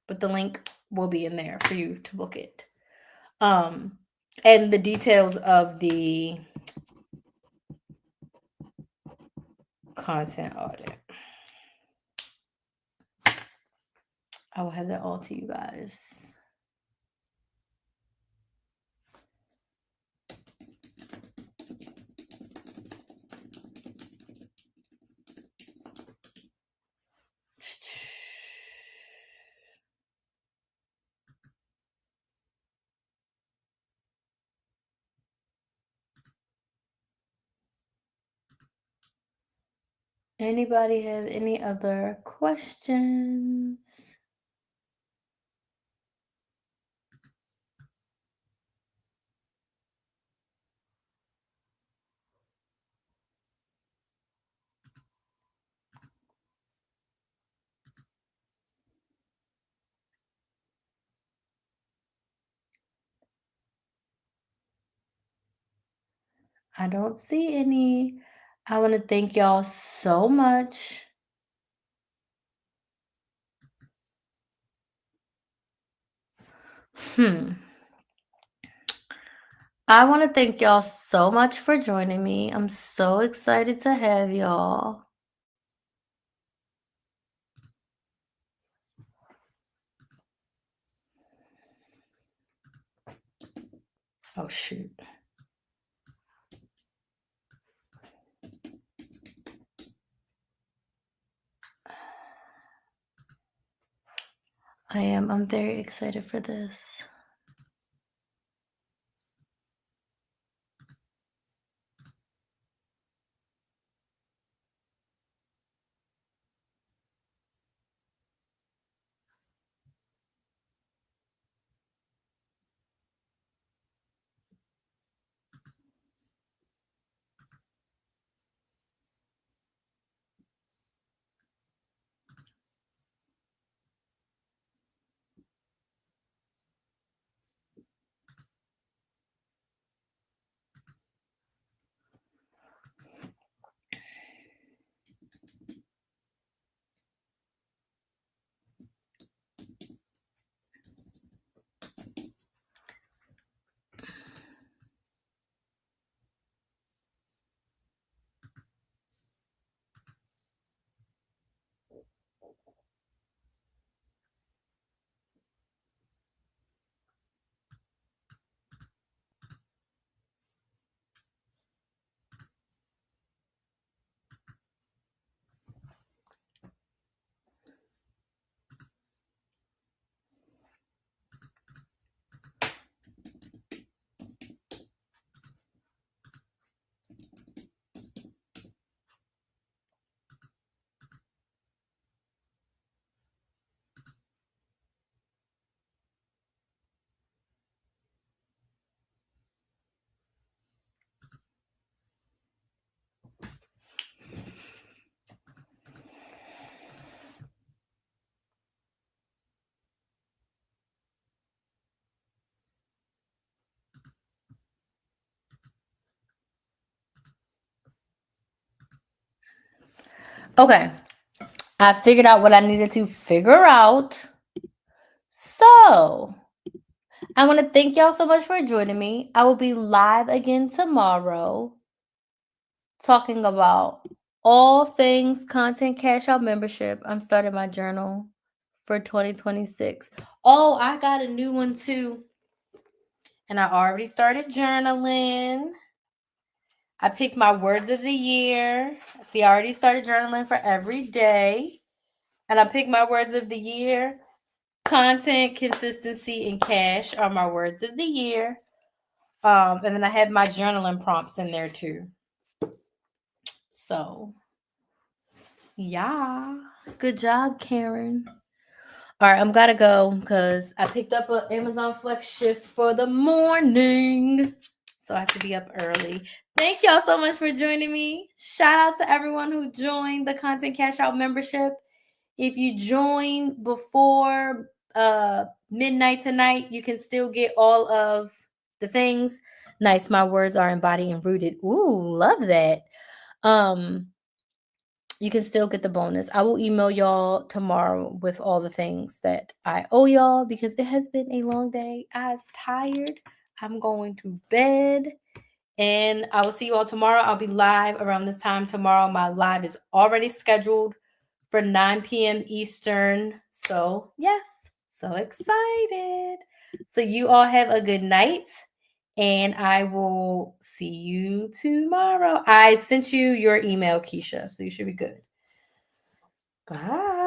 But the link will be in there for you to book it. And the details of the content audit, I will have that all to you guys. Anybody have any other questions? I don't see any. I want to thank y'all so much. I want to thank y'all so much for joining me. I'm so excited to have y'all. Oh, shoot. I'm very excited for this. Okay. I figured out what I needed to figure out. So, I want to thank y'all so much for joining me. I will be live again tomorrow talking about all things content cash out membership. I'm starting my journal for 2026. Oh, I got a new one too. And I already started journaling. I picked my words of the year. See, I already started journaling for every day. And I picked my words of the year. Content, consistency, and cash are my words of the year. And then I have my journaling prompts in there too. So, yeah. Good job, Karen. All right, I'm gotta go because I picked up an Amazon Flex shift for the morning. So I have to be up early. Thank y'all so much for joining me. Shout out to everyone who joined the Content Cash Out membership. If you join before midnight tonight, you can still get all of the things. Nice, my words are embodied and rooted. Ooh, love that. You can still get the bonus. I will email y'all tomorrow with all the things that I owe y'all because it has been a long day. I was tired. I'm going to bed. And I will see you all tomorrow. I'll be live around this time tomorrow. My live is already scheduled for 9 p.m. Eastern. So, yes, so excited. So, you all have a good night. And I will see you tomorrow. I sent you your email, Keisha, so you should be good. Bye.